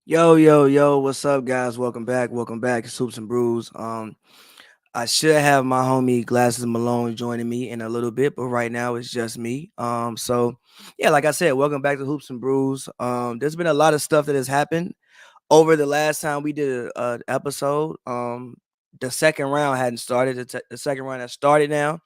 Yo, what's up, guys? Welcome back. It's Hoops and Brews. I should have my homie Glasses Malone joining me in a little bit, but right now it's just me. So yeah, like I said, welcome back to Hoops and Brews. There's been a lot of stuff that has happened over the last time we did an episode. The second round hadn't started. The second round has started now.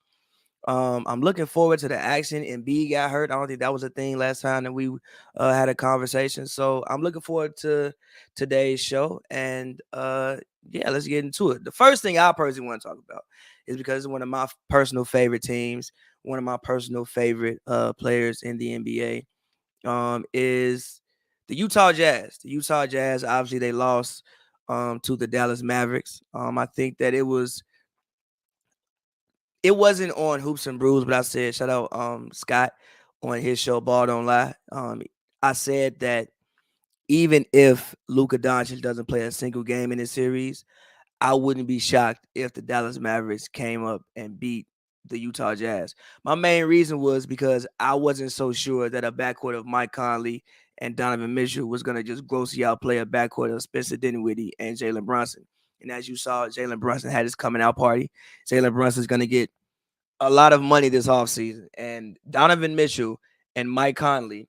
I'm looking forward to the action. And B got hurt. I don't think that was a thing last time that we had a conversation. So I'm looking forward to today's show. And yeah, let's get into it. The first thing I personally want to talk about is because it's one of my personal favorite teams, one of my personal favorite players in the NBA. Is the Utah Jazz. The Utah Jazz, obviously, they lost to the Dallas Mavericks. I think that it wasn't on Hoops and Brews, but I said shout out Scott on his show Ball Don't Lie. I said that even if Luka Doncic doesn't play a single game in this series, I wouldn't be shocked if the Dallas Mavericks came up and beat the Utah Jazz. My main reason was because I wasn't so sure that a backcourt of Mike Conley and Donovan Mitchell was going to just grossly outplay a backcourt of Spencer Dinwiddie and Jalen Brunson. And as you saw, Jalen Brunson had his coming out party. Jalen Brunson is going to get a lot of money this offseason. And Donovan Mitchell and Mike Conley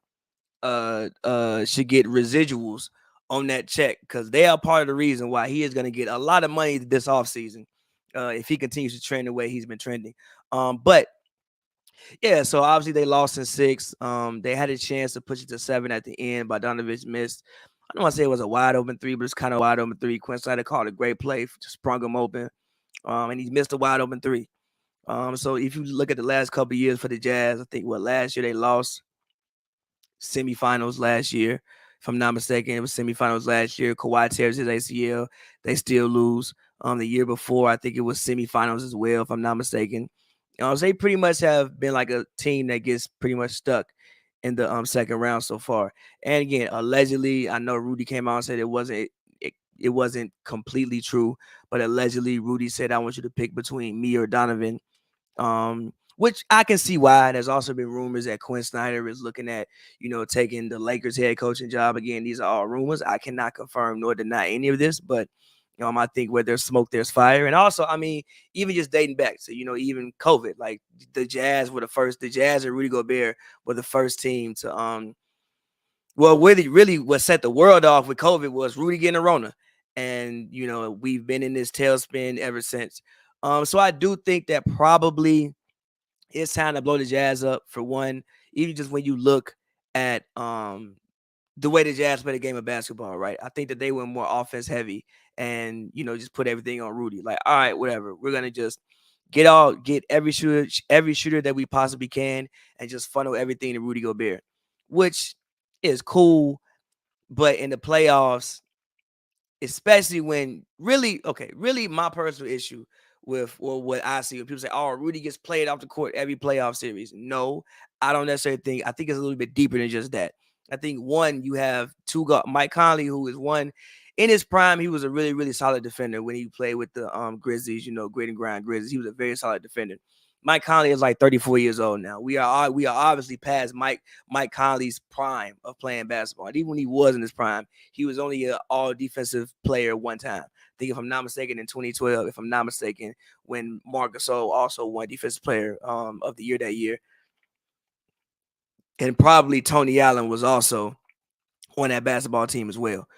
should get residuals on that check because they are part of the reason why he is going to get a lot of money this offseason if he continues to trend the way he's been trending. But yeah, so obviously they lost in six. They had a chance to push it to seven at the end, but Donovan missed. I don't want to say it was a wide open three, but it's kind of wide open three. Quinn Snyder called a great play, just sprung him open, and he missed a wide open three. So if you look at the last couple of years for the Jazz, I think last year they lost semifinals last year. If I'm not mistaken, it was semifinals last year. Kawhi tears his ACL. They still lose. The year before, I think it was semifinals as well, if I'm not mistaken. So they pretty much have been like a team that gets pretty much stuck in the second round so far. And again, allegedly, I know Rudy came out and said it wasn't completely true, but allegedly Rudy said, "I want you to pick between me or Donovan." Which I can see why. There's also been rumors that Quinn Snyder is looking at, taking the Lakers head coaching job again. These are all rumors. I cannot confirm nor deny any of this, but I think where there's smoke, there's fire. And also, I mean, even just dating back to, even COVID, like the Jazz and Rudy Gobert were the first team to well, really what set the world off with COVID was Rudy getting a Rona. And, we've been in this tailspin ever since. So I do think that probably it's time to blow the Jazz up for one. Even just when you look at the way the Jazz play the game of basketball, right? I think that they were more offense heavy and just put everything on Rudy. Like, all right, whatever. We're gonna just get every shooter that we possibly can and just funnel everything to Rudy Gobert, which is cool. But in the playoffs, especially when really my personal issue with what I see when people say, "Oh, Rudy gets played off the court every playoff series." No, I don't necessarily think. I think it's a little bit deeper than just that. I think one, you have Mike Conley, who is one in his prime. He was a really, really solid defender when he played with the Grizzlies. Grit and grind Grizzlies. He was a very solid defender. Mike Conley is like 34 years old now. We are obviously past Mike Conley's prime of playing basketball. And even when he was in his prime, he was only an all defensive player one time. I think if I'm not mistaken, in 2012, if I'm not mistaken, when Marc Gasol also won defensive player of the year that year. And probably Tony Allen was also on that basketball team as well.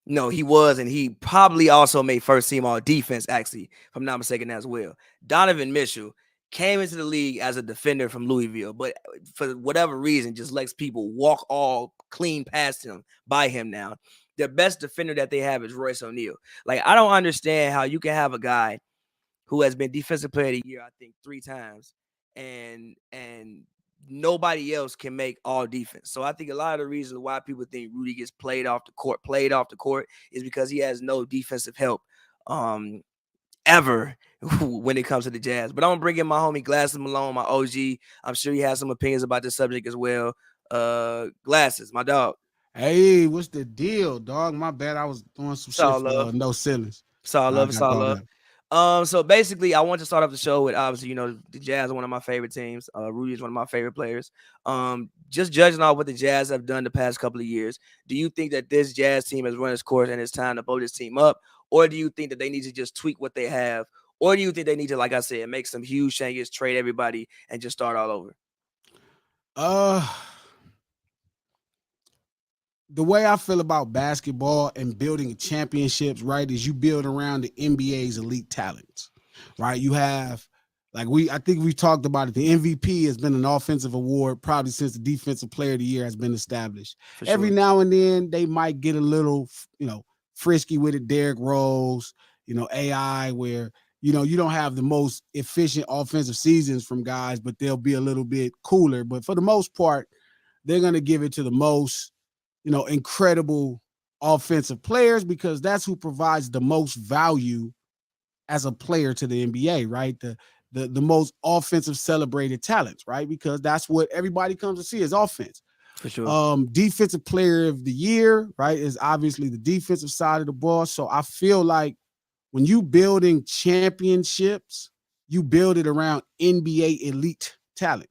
No, he was, and he probably also made first team all defense, actually, if I'm not mistaken, as well. Donovan Mitchell came into the league as a defender from Louisville, but for whatever reason, just lets people walk all clean past him, by him now. The best defender that they have is Royce O'Neal. Like, I don't understand how you can have a guy who has been defensive player of the year, I think, 3 times, and nobody else can make all defense. So I think a lot of the reasons why people think Rudy gets played off the court is because he has no defensive help ever when it comes to the Jazz. But I'm gonna bring in my homie Glasses Malone, my OG. I'm sure he has some opinions about this subject as well. Glasses, my dog. Hey, what's the deal, dog? My bad. I was doing some It's shit all for love. no ceilings. It's all I love. It's got all called love. out. So basically, I want to start off the show with obviously, the Jazz are one of my favorite teams. Rudy is one of my favorite players. Just judging off what the Jazz have done the past couple of years, do you think that this Jazz team has run its course and it's time to blow this team up, or do you think that they need to just tweak what they have, or do you think they need to, like I said, make some huge changes, trade everybody, and just start all over? The way I feel about basketball and building championships, right, is you build around the NBA's elite talents, right? You have, I think we talked about it. The MVP has been an offensive award probably since the Defensive Player of the Year has been established. For Every sure. now and then they might get a little, frisky with it. Derrick Rose, AI, where you don't have the most efficient offensive seasons from guys, but they'll be a little bit cooler. But for the most part, they're going to give it to the most incredible offensive players because that's who provides the most value as a player to the NBA, right? The most offensive celebrated talents, right? Because that's what everybody comes to see is offense. For sure. Defensive player of the year, right, is obviously the defensive side of the ball. So I feel like when you building championships, you build it around NBA elite talent.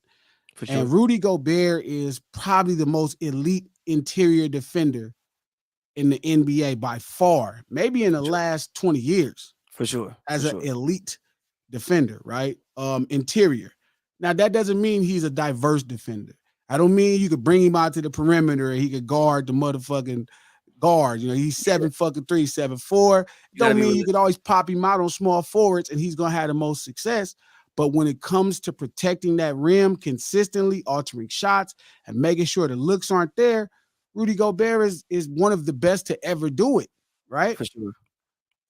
For sure. And Rudy Gobert is probably the most elite interior defender in the NBA by far, maybe in the last 20 years. For sure. As an elite defender, right? Interior. Now, that doesn't mean he's a diverse defender. I don't mean you could bring him out to the perimeter and he could guard the motherfucking guard. He's 7'3", 7'4". Don't mean you could always pop him out on small forwards and he's going to have the most success. But when it comes to protecting that rim consistently, altering shots, and making sure the looks aren't there, Rudy Gobert is one of the best to ever do it, right? For sure.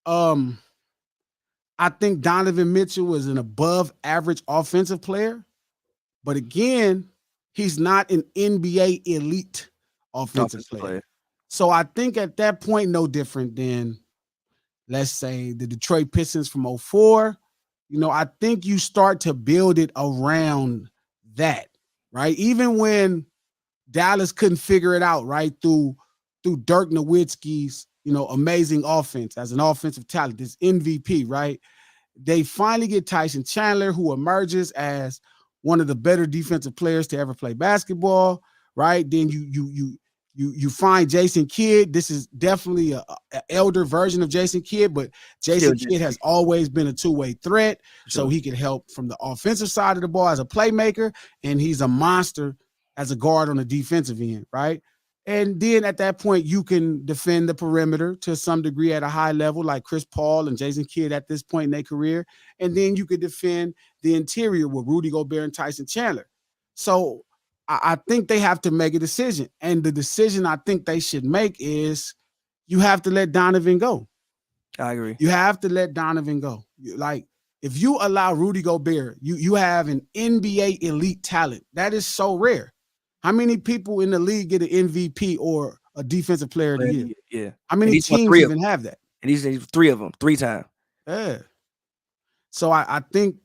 I think Donovan Mitchell is an above average offensive player. But again, he's not an NBA elite offensive player. So I think at that point, no different than, let's say, the Detroit Pistons from 2004. I think you start to build it around that, right? Even when Dallas couldn't figure it out, right? Through Dirk Nowitzki's, amazing offense as an offensive talent, this MVP, right? They finally get Tyson Chandler, who emerges as one of the better defensive players to ever play basketball, right? Then you find Jason Kidd. This is definitely an elder version of Jason Kidd, but Jason Kidd has always been a two-way threat, so he can help from the offensive side of the ball as a playmaker, and he's a monster as a guard on the defensive end, right? And then at that point, you can defend the perimeter to some degree at a high level, like Chris Paul and Jason Kidd at this point in their career. And then you could defend the interior with Rudy Gobert and Tyson Chandler. So I think they have to make a decision. And the decision I think they should make is you have to let Donovan go. I agree. You have to let Donovan go. Like, if you allow Rudy Gobert, you have an NBA elite talent. That is so rare. How many people in the league get an MVP or a defensive player of the year? Yeah. How many teams even have that? And he's 3 of them, 3 times. Yeah. So I think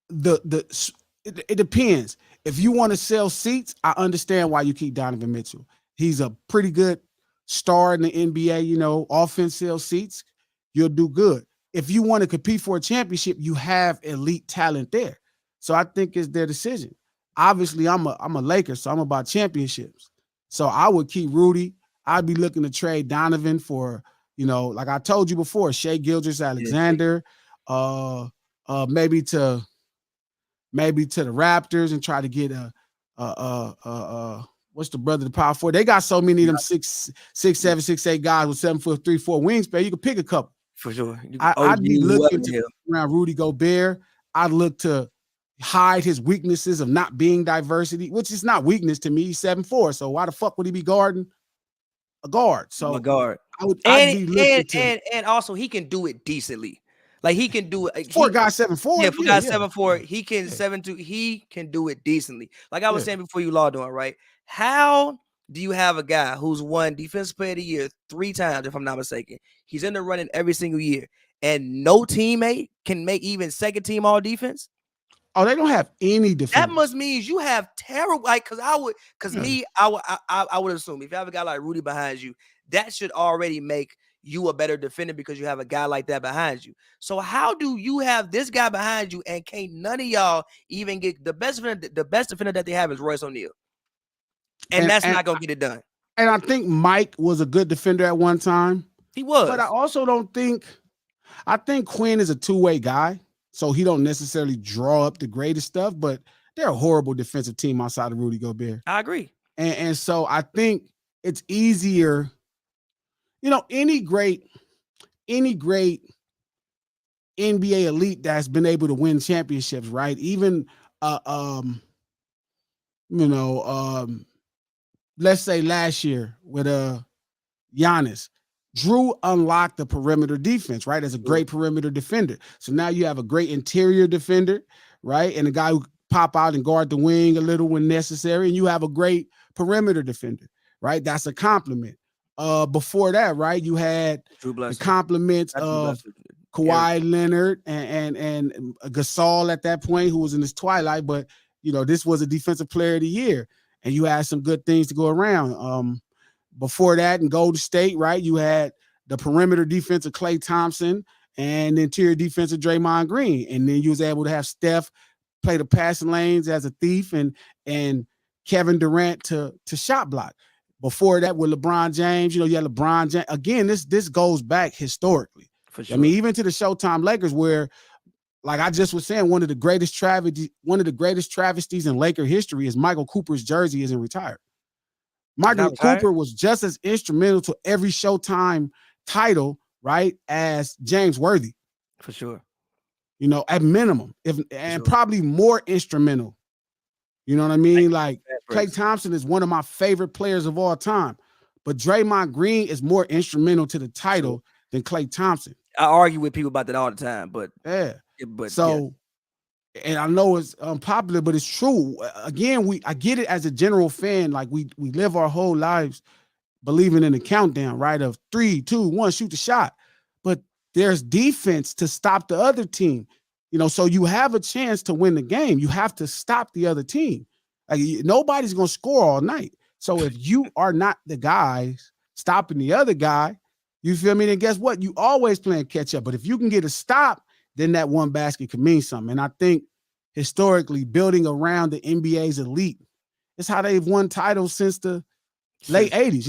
it depends. If you want to sell seats, I understand why you keep Donovan Mitchell. He's a pretty good star in the NBA, offense sells seats, you'll do good. If you want to compete for a championship, you have elite talent there. So I think it's their decision. Obviously, I'm a Laker, so I'm about championships. So I would keep Rudy. I'd be looking to trade Donovan for, like I told you before, Shai Gilgeous-Alexander, maybe to the Raptors and try to get what's the brother, the power forward? They got so many of them 6'7", 6'8" guys with 7'3", 4 wingspan. You can pick a couple. For sure. I'd be looking to around Rudy Gobert. I'd look to hide his weaknesses of not being diversity, which is not weakness to me. He's 7'4", so why the fuck would he be guarding a guard? So a guard. I'd be looking and also he can do it decently. Like he can do it. For a guy 7'4", yeah, for a guy 7'4", he can 7'2". He can do it decently. Like I was saying before, you law doing right. How do you have a guy who's won Defensive Player of the Year 3 times, if I'm not mistaken? He's in the running every single year, and no teammate can make even second team all defense? Oh, they don't have any defense. That must mean you have terrible. Like, I would assume if you have a guy like Rudy behind you, that should already make you a better defender because you have a guy like that behind you. So how do you have this guy behind you and can't none of y'all even get the best defender? The best defender that they have is Royce O'Neal, and that's not gonna get it done. And I think Mike was a good defender at one time. He was, but I also don't think. I think Quinn is a two-way guy, so he don't necessarily draw up the greatest stuff. But they're a horrible defensive team outside of Rudy Gobert. I agree, and so I think it's easier. Any great NBA elite that's been able to win championships, right? Even let's say last year with Giannis, Drew unlocked the perimeter defense, right? As a great perimeter defender. So now you have a great interior defender, right? And a guy who pop out and guard the wing a little when necessary. And you have a great perimeter defender, right? That's a compliment. Before that, right, you had the compliments of Kawhi Leonard and Gasol at that point, who was in his twilight, but this was a defensive player of the year, and you had some good things to go around. Before that, in Golden State, right, you had the perimeter defense of Klay Thompson and the interior defense of Draymond Green, and then you was able to have Steph play the passing lanes as a thief and Kevin Durant to shot block. Before that, with LeBron James, you had LeBron James. Again, this goes back historically. For sure. I mean, even to the Showtime Lakers, where, like I just was saying, one of the greatest travesties in Laker history is Michael Cooper's jersey isn't retired. Michael Cooper was just as instrumental to every Showtime title, right, as James Worthy. For sure. At minimum, probably more instrumental. You know what I mean? Like Klay Thompson is one of my favorite players of all time, but Draymond Green is more instrumental to the title than Klay Thompson. I argue with people about that all the time, but and I know it's unpopular, but it's true. Again, I get it as a general fan. Like we live our whole lives believing in the countdown, right? Of 3, 2, 1, shoot the shot. But there's defense to stop the other team. So you have a chance to win the game. You have to stop the other team. Like nobody's gonna score all night. So if you are not the guys stopping the other guy, you feel me? Then guess what? You always playing catch up. But if you can get a stop, then that one basket can mean something. And I think historically, building around the NBA's elite is how they've won titles since the late 80s.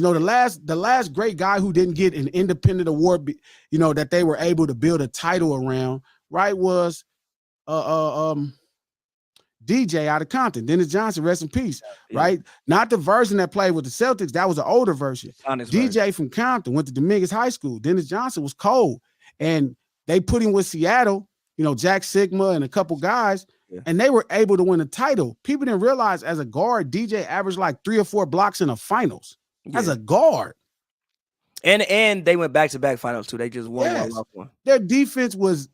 The last great guy who didn't get an independent award, that they were able to build a title around, right, was DJ out of Compton, Dennis Johnson, rest in peace, right? Not the version that played with the Celtics. That was an older version. DJ from Compton went to Dominguez High School. Dennis Johnson was cold. And they put him with Seattle, Jack Sigma and a couple guys, and they were able to win a title. People didn't realize as a guard, DJ averaged like 3 or 4 blocks in the finals as a guard. And they went back-to-back finals, too. They just won one. Their defense was,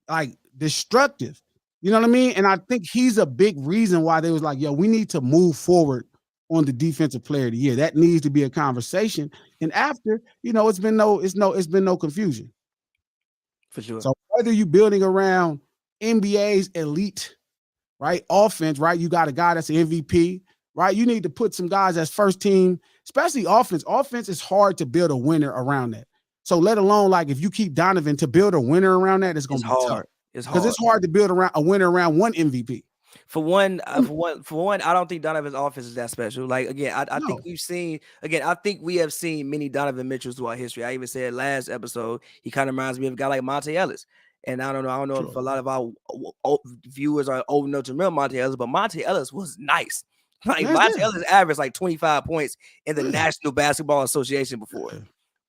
like, destructive. You know what I mean? And I think he's a big reason why they was like, yo, we need to move forward on the defensive player of the year. That needs to be a conversation. And after, it's been no confusion. For sure. So whether you're building around NBA's elite, right, offense, right, you got a guy that's an MVP, right? You need to put some guys as first team, especially offense. Offense is hard to build a winner around that. So let alone like if you keep Donovan to build a winner around that, it's going to be tough. It's hard because it's hard to build around a winner around one MVP. For one, I don't think Donovan's offense is that special. Like again, I think I think we have seen many Donovan Mitchells throughout history. I even said last episode he kind of reminds me of a guy like Monte Ellis. And I don't know if a lot of our viewers are old enough to remember Monte Ellis, but Monte Ellis was nice. Like Monte Ellis averaged like 25 points in the National Basketball Association before.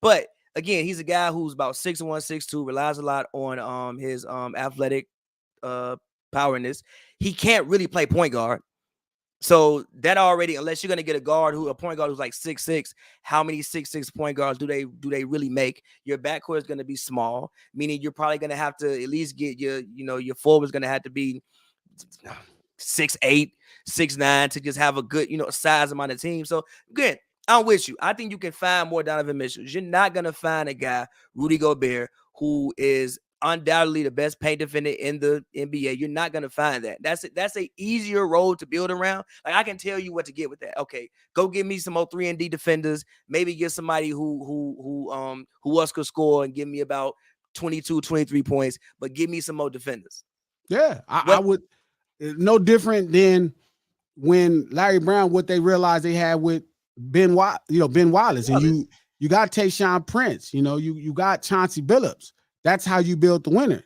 But again, he's a guy who's about 6'1", 6'2", relies a lot on his athletic powerness. He can't really play point guard. So that already, unless you're gonna get a point guard who's like 6'6", how many 6'6" point guards do they really make? Your backcourt is gonna be small, meaning you're probably gonna have to at least get your forward's gonna have to be 6'8", 6'9" to just have a good size amount of team. So again, I'm with you. I think you can find more Donovan Mitchells. You're not gonna find a guy, Rudy Gobert, who is undoubtedly the best paint defender in the NBA. You're not gonna find that. That's a easier role to build around. Like I can tell you what to get with that. Okay, go get me some more 3-and-D defenders. Maybe get somebody who else could score and give me about 22, 23 points, but give me some more defenders. Yeah, I would. No different than when Larry Brown, what they realized they had with Ben Wallace, and you got Tayshaun Prince, you got Chauncey Billups. That's how you build the winner.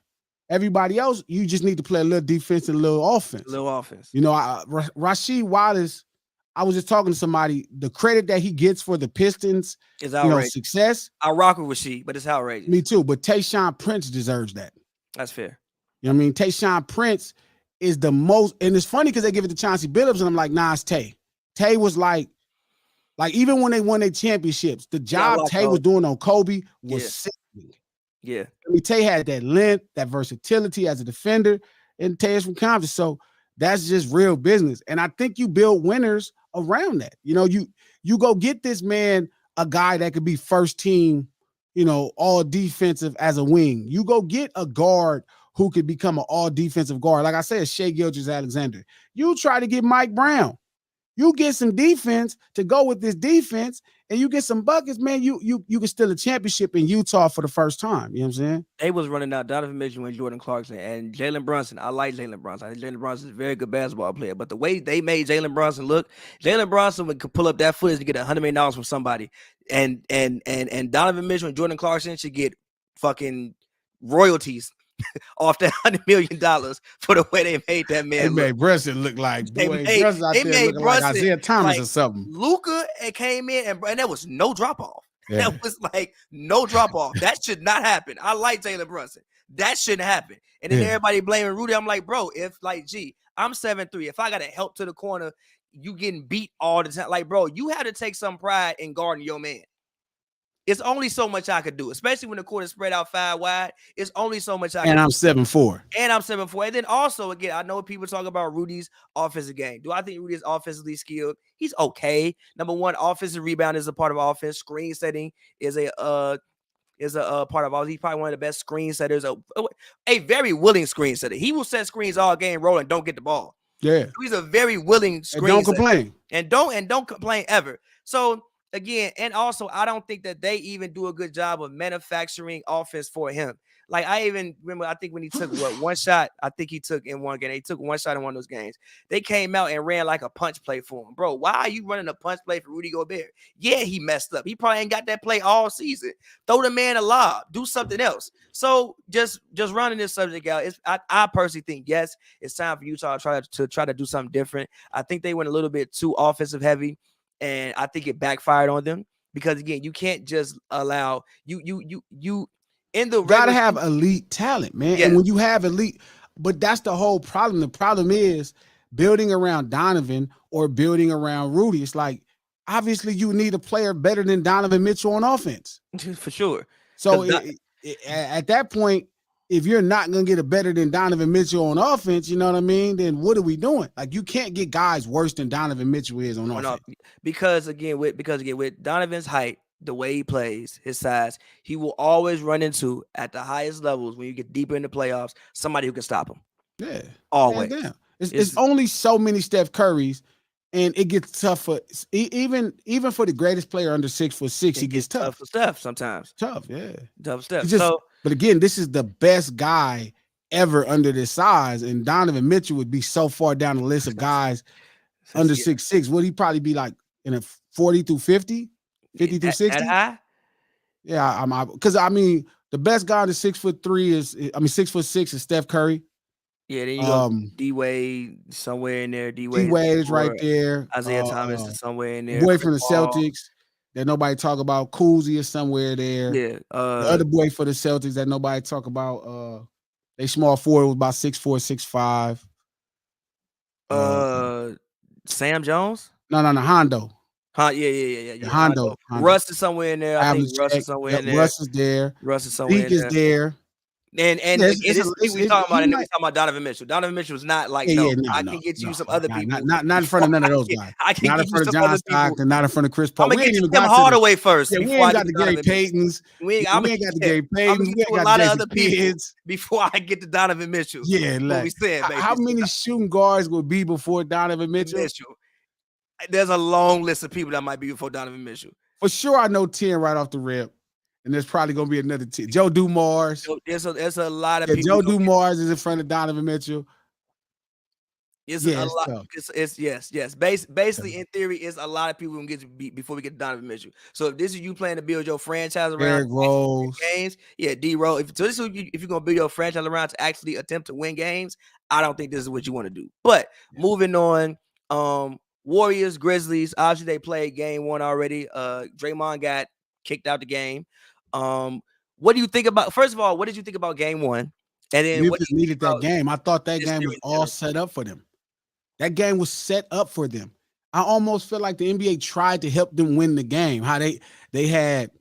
Everybody else, you just need to play a little defense and a little offense. Rasheed Wallace, I was just talking to somebody, the credit that he gets for the Pistons is outrageous. Success. I rock with Rasheed, but it's outrageous. Me too, but Tayshaun Prince deserves that. That's fair. You know what I mean? Tayshaun Prince is the most, and it's funny because they give it to Chauncey Billups, and I'm like, nah, it's Tay. Tay was like even when they won their championships, the job Tay was doing on Kobe was sickening. Yeah. I mean, Tay had that length, that versatility as a defender, and Tay is from Compton. So that's just real business. And I think you build winners around that. You go get this man, a guy that could be first team, all defensive as a wing. You go get a guard who could become an all defensive guard. Like I said, Shai Gilgeous-Alexander. You try to get Mike Brown. You get some defense to go with this defense, and you get some buckets, man. You can steal a championship in Utah for the first time. You know what I'm saying? They was running out Donovan Mitchell and Jordan Clarkson and Jalen Brunson. I like Jalen Brunson. I think Jalen Brunson is a very good basketball player. But the way they made Jalen Brunson look, Jalen Brunson could pull up that footage to get $100 million from somebody, and Donovan Mitchell and Jordan Clarkson should get fucking royalties off that $100 million for the way they made that man. They made Brunson look like Brunson out there looking like Isaiah Thomas or something. Luka came in and there was no drop off. Yeah. That was like no drop off. That should not happen. I like Jalen Brunson. That shouldn't happen. And then everybody blaming Rudy. I'm like, bro, I'm 7'3". If I got to help to the corner, you getting beat all the time. Like, bro, you have to take some pride in guarding your man. It's only so much I could do, especially when the court is spread out 5 wide. It's only so much I can do. And I'm 7'4". And then also, again, I know people talk about Rudy's offensive game. Do I think Rudy is offensively skilled? He's okay. Number one, offensive rebound is a part of offense. Screen setting is a part of all. He's probably one of the best screen setters. A very willing screen setter. He will set screens all game, roll, and don't get the ball. Yeah, he's a very willing screen. And don't complain. And don't complain ever. So. Again, and also, I don't think that they even do a good job of manufacturing offense for him. Like, I even remember, I think when he took one shot, I think he took in one game. He took one shot in one of those games. They came out and ran like a punch play for him. Bro, why are you running a punch play for Rudy Gobert? Yeah, he messed up. He probably ain't got that play all season. Throw the man a lob. Do something else. So just running this subject out, I personally think, yes, it's time for Utah to try to do something different. I think they went a little bit too offensive heavy. And I think it backfired on them because, again, you can't just allow you in the gotta have elite talent, man. Yeah. And when you have elite, but that's the whole problem. The problem is building around Donovan or building around Rudy. It's like, obviously, you need a player better than Donovan Mitchell on offense. For sure. So at that point, if you're not going to get a better than Donovan Mitchell on offense, you know what I mean? Then what are we doing? Like, you can't get guys worse than Donovan Mitchell is on offense. Because again, with Donovan's height, the way he plays, his size, he will always run into, at the highest levels, when you get deeper in the playoffs, somebody who can stop him. Yeah. Always. It's only so many Steph Currys, and it gets tough for even for the greatest player under 6'6", he gets tough. For Steph sometimes. Tough, yeah. Tough Steph. But again, this is the best guy ever under this size, and Donovan Mitchell would be so far down the list of guys under 6'6". Would he probably be like in a 40 through 50, 50 through 60? That high? Yeah, because the best guy under 6'3" is 6'6" is Steph Curry. Yeah, then you go D-Wade somewhere in there. D-Wade is right there. Isaiah Thomas is somewhere in there. Boy from the Celtics that nobody talk about. Cousy is somewhere there. Yeah. The other boy for the Celtics that nobody talk about. They small forward was about 6'4", 6'5". Sam Jones? No, Hondo. Yeah. Hondo. Russ is somewhere in there. I think Russ is somewhere in there. Russ is there. Russ is somewhere Zeke is there. And Yes, again, this is we talking about, and then we talking about Donovan Mitchell. Donovan Mitchell was not like, yeah, I can get you some other people. Not in front of none of those guys. I can Not get in you front of some John other people. Stockton, not in front of Chris Paul. I'm gonna We get ain't you even Tim got Hardaway first. Yeah, we before I ain't got get the to Donovan Gary Mitchell. Paytons. We ain't got the Gary I'm Paytons. gonna We get ain't you a got lot the of Jason other people Kids. before I get to Donovan Mitchell. Yeah, what we saying, basically. how many shooting guards would be before Donovan Mitchell? There's a long list of people that might be before Donovan Mitchell. For sure, I know 10 right off the rip. And there's probably gonna be another 10. Joe Dumars. There's a lot of people. Joe Dumars is in front of Donovan Mitchell. It's a lot. Tough. It's yes. Basically, in theory, it's a lot of people gonna get to beat before we get to Donovan Mitchell. So if this is you planning to build your franchise around games, D Rose. If you're gonna build your franchise around to actually attempt to win games, I don't think this is what you want to do. But moving on, Warriors, Grizzlies. Obviously, they played game 1 already. Draymond got kicked out the game. What do you think about? First of all, what did you think about game 1? And then Memphis needed that game. I thought that game was all set up for them. That game was set up for them. I almost feel like the NBA tried to help them win the game. How they had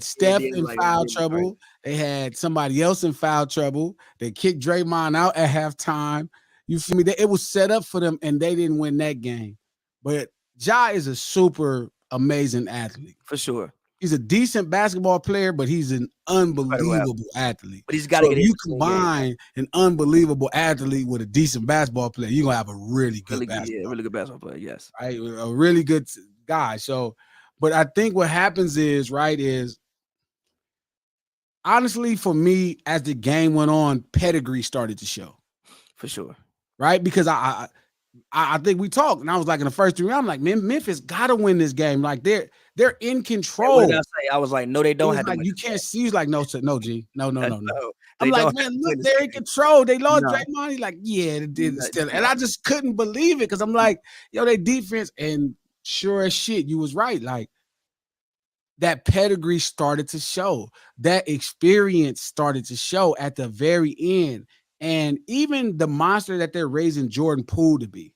Steph in foul trouble. They had somebody else in foul trouble. They kicked Draymond out at halftime. You feel me? It was set up for them, and they didn't win that game. But Ja is a super amazing athlete. For sure. He's a decent basketball player, but he's an unbelievable athlete. But he's got to get. If you combine an unbelievable athlete with a decent basketball player, you're gonna have a really good basketball player. Yes, right, a really good guy. So, but I think what happens is honestly for me, as the game went on, pedigree started to show. For sure, right? Because I think we talked, and I was like in the first 3 rounds, I'm like, man, Memphis got to win this game. Like they're in control. What did I say? I was like, no, they don't have to win. You can't see. He's like, no, G, no. I'm like, man, look, they're in control. They lost Draymond. He's like, yeah, they did still, and I just couldn't believe it because I'm like, yo, they defense, and sure as shit, you was right. Like that pedigree started to show. That experience started to show at the very end. And even the monster that they're raising Jordan Poole to be.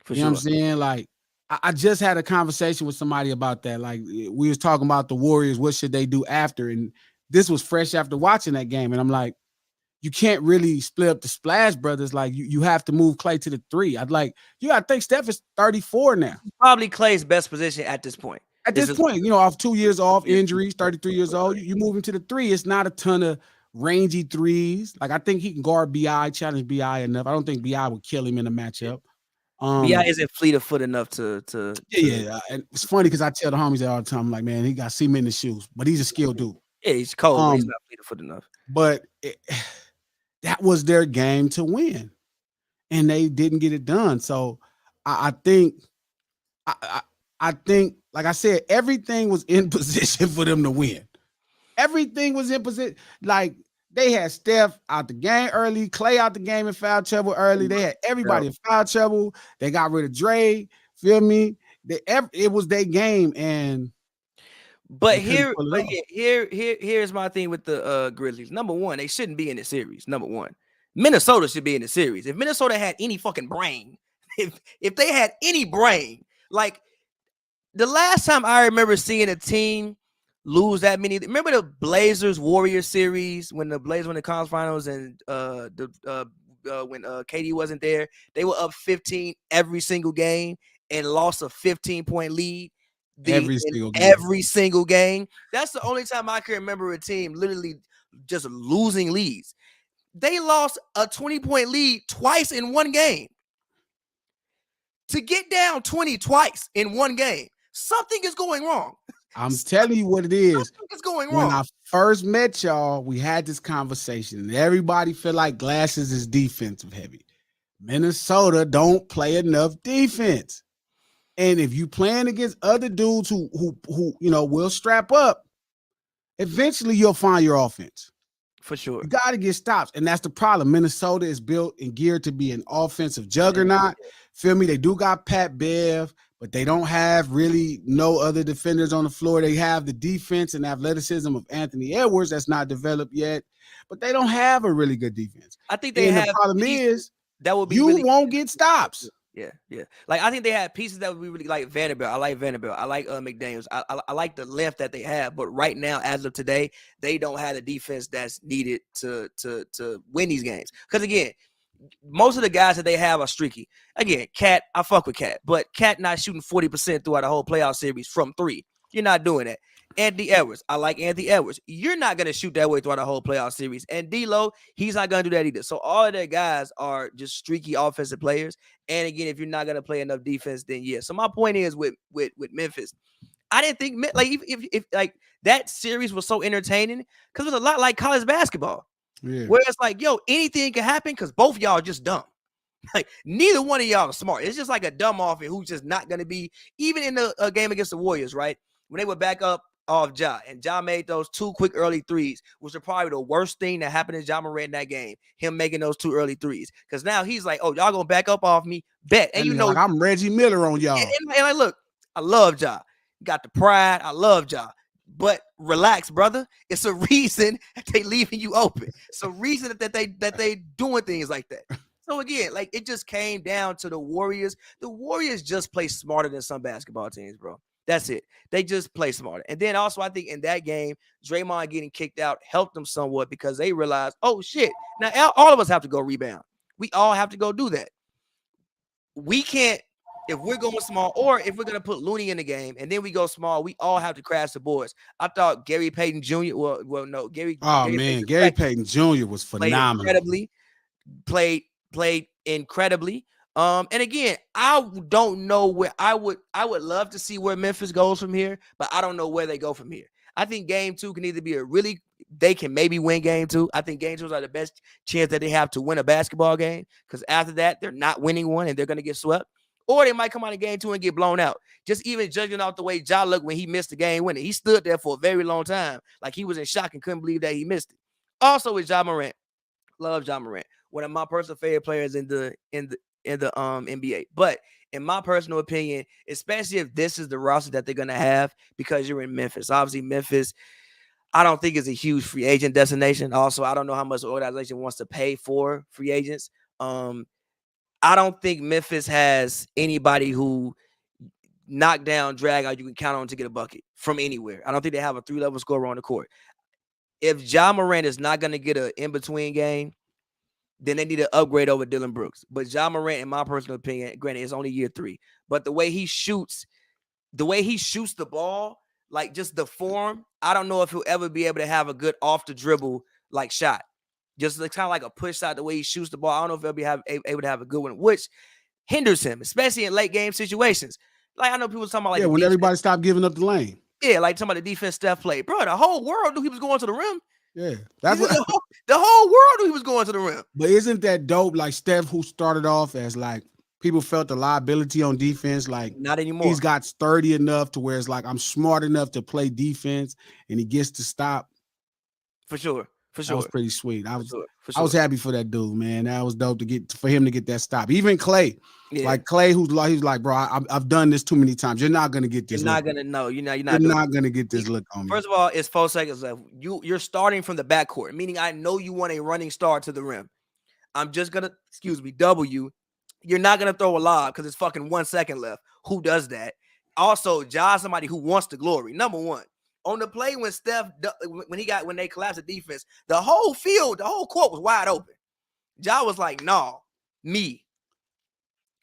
You know what I'm saying? Like, I just had a conversation with somebody about that. Like, we was talking about the Warriors, what should they do after? And this was fresh after watching that game. And I'm like, you can't really split up the Splash Brothers. Like, you have to move Klay to the 3. I'd like, you got to think Steph is 34 now. Probably Klay's best position at this point. At this point, off 2 years off, injuries, 33 years old, you move him to the 3. It's not a ton of rangy threes. Like I think he can guard BI, challenge BI enough. I don't think BI would kill him in a matchup. BI isn't fleet of foot enough to And it's funny because I tell the homies that all the time, I'm like, man, he got cement in his shoes, but he's a skilled dude. Yeah, he's cold, but he's not fleet of foot enough. But that was their game to win, and they didn't get it done. So I think, like I said, everything was in position for them to win. Everything was in position. Like they had Steph out the game early, Klay out the game in foul trouble early. They had everybody in foul trouble. They got rid of Dre. Feel me? It was their game, and here's my thing with the Grizzlies. Number one, they shouldn't be in the series. Number one, Minnesota should be in the series. If Minnesota had any fucking brain, if they had any brain, like the last time I remember seeing a team lose that many. Remember the Blazers Warriors series when the Blazers won the conference finals and when KD wasn't there, they were up 15 every single game and lost a 15-point lead every single game. That's the only time I can remember a team literally just losing leads. They lost a 20-point lead twice in one game. To get down 20 twice in one game, something is going wrong. I'm telling you what it is. What's going wrong? When I first met y'all, we had this conversation, and everybody feel like Glasses is defensive heavy. Minnesota don't play enough defense, and if you playing against other dudes who will strap up, eventually you'll find your offense. For sure, you got to get stops, and that's the problem. Minnesota is built and geared to be an offensive juggernaut. Feel me? They do got Pat Bev, but they don't have really no other defenders on the floor. They have the defense and athleticism of Anthony Edwards that's not developed yet, but they don't have a really good defense. I think the problem is that will be you won't get stops. Yeah. Like I think they had pieces that we really like. Vanderbilt, I like Vanderbilt. I like McDaniels. I like the length that they have. But right now, as of today, they don't have the defense that's needed to win these games. Because again, most of the guys that they have are streaky. Again, Cat, I fuck with Cat, but Cat not shooting 40% throughout the whole playoff series from three. You're not doing that. Anthony Edwards, I like Anthony Edwards. You're not going to shoot that way throughout the whole playoff series. And D-Lo, he's not going to do that either. So all of their guys are just streaky offensive players. And again, if you're not going to play enough defense, then yeah. So my point is with Memphis, I didn't think like if like that series was so entertaining because it was a lot like college basketball. Yeah. Where it's like, yo, anything can happen because both y'all are just dumb. Like neither one of y'all are smart. It's just like a dumb offense who's just not going to be, even in the game against the Warriors, right? When they were back up off Ja, and Ja made those 2 quick early threes, which are probably the worst thing that happened to Ja Morant in that game. Him making those 2 early threes. Because now he's like, oh, y'all going to back up off me? Bet. And you know, like, I'm Reggie Miller on y'all. And like, look, I love Ja. Got the pride. I love Ja. But relax, brother. It's a reason that they leaving you open. It's a reason that they doing things like that. So again, like it just came down to the Warriors. The Warriors just play smarter than some basketball teams, bro. That's it. They just play smarter. And then also, I think in that game, Draymond getting kicked out helped them somewhat because they realized, oh shit, now all of us have to go rebound. We all have to go do that. We can't. If we're going small, or if we're going to put Looney in the game and then we go small, we all have to crash the boards. I thought Gary Payton Jr. Well, no, Gary. Oh Gary man, Gary Payton Jr. was phenomenal. Played incredibly. And again, I don't know where I would love to see where Memphis goes from here, but I don't know where they go from here. I think game 2 can either be they can maybe win game 2. I think game 2s are the best chance that they have to win a basketball game because after that, they're not winning one and they're going to get swept. Or they might come out of game 2 and get blown out. Just even judging off the way Ja looked when he missed the game winning. He stood there for a very long time. Like he was in shock and couldn't believe that he missed it. Also with Ja Morant. Love Ja Morant. One of my personal favorite players in the NBA. But in my personal opinion, especially if this is the roster that they're going to have because you're in Memphis. Obviously, Memphis, I don't think is a huge free agent destination. Also, I don't know how much the organization wants to pay for free agents. I don't think Memphis has anybody who knock down, drag out, you can count on to get a bucket from anywhere. I don't think they have a 3-level scorer on the court. If Ja Morant is not going to get an in-between game, then they need to upgrade over Dylan Brooks. But Ja Morant, in my personal opinion, granted, it's only year 3. But the way he shoots the ball, like just the form, I don't know if he'll ever be able to have a good off-the-dribble like shot. Just kind of like a push shot, the way he shoots the ball. I don't know if he'll be able to have a good one, which hinders him, especially in late game situations. Like I know people talking about like when everybody stopped giving up the lane. Yeah, like talking about the defense Steph played. Bro, the whole world knew he was going to the rim. Yeah, that's what the whole world knew he was going to the rim. But isn't that dope? Like Steph, who started off as like people felt the liability on defense, like not anymore. He's got sturdy enough to where it's like I'm smart enough to play defense, and he gets to stop. For sure. That was pretty sweet. I was happy for that dude, man. That was dope for him to get that stop. Even Clay, like Clay, he's like, bro, I've done this too many times. You're not gonna get this. You're not gonna know. You're not gonna get this look on me. First of all, it's 4 seconds left. You're starting from the backcourt, meaning I know you want a running start to the rim. I'm just gonna W. You're not gonna throw a lob because it's fucking 1 second left. Who does that? Also, Ja's somebody who wants the glory. Number one. On the play when when they collapsed the defense, the whole court was wide open. Ja was like, "No, me."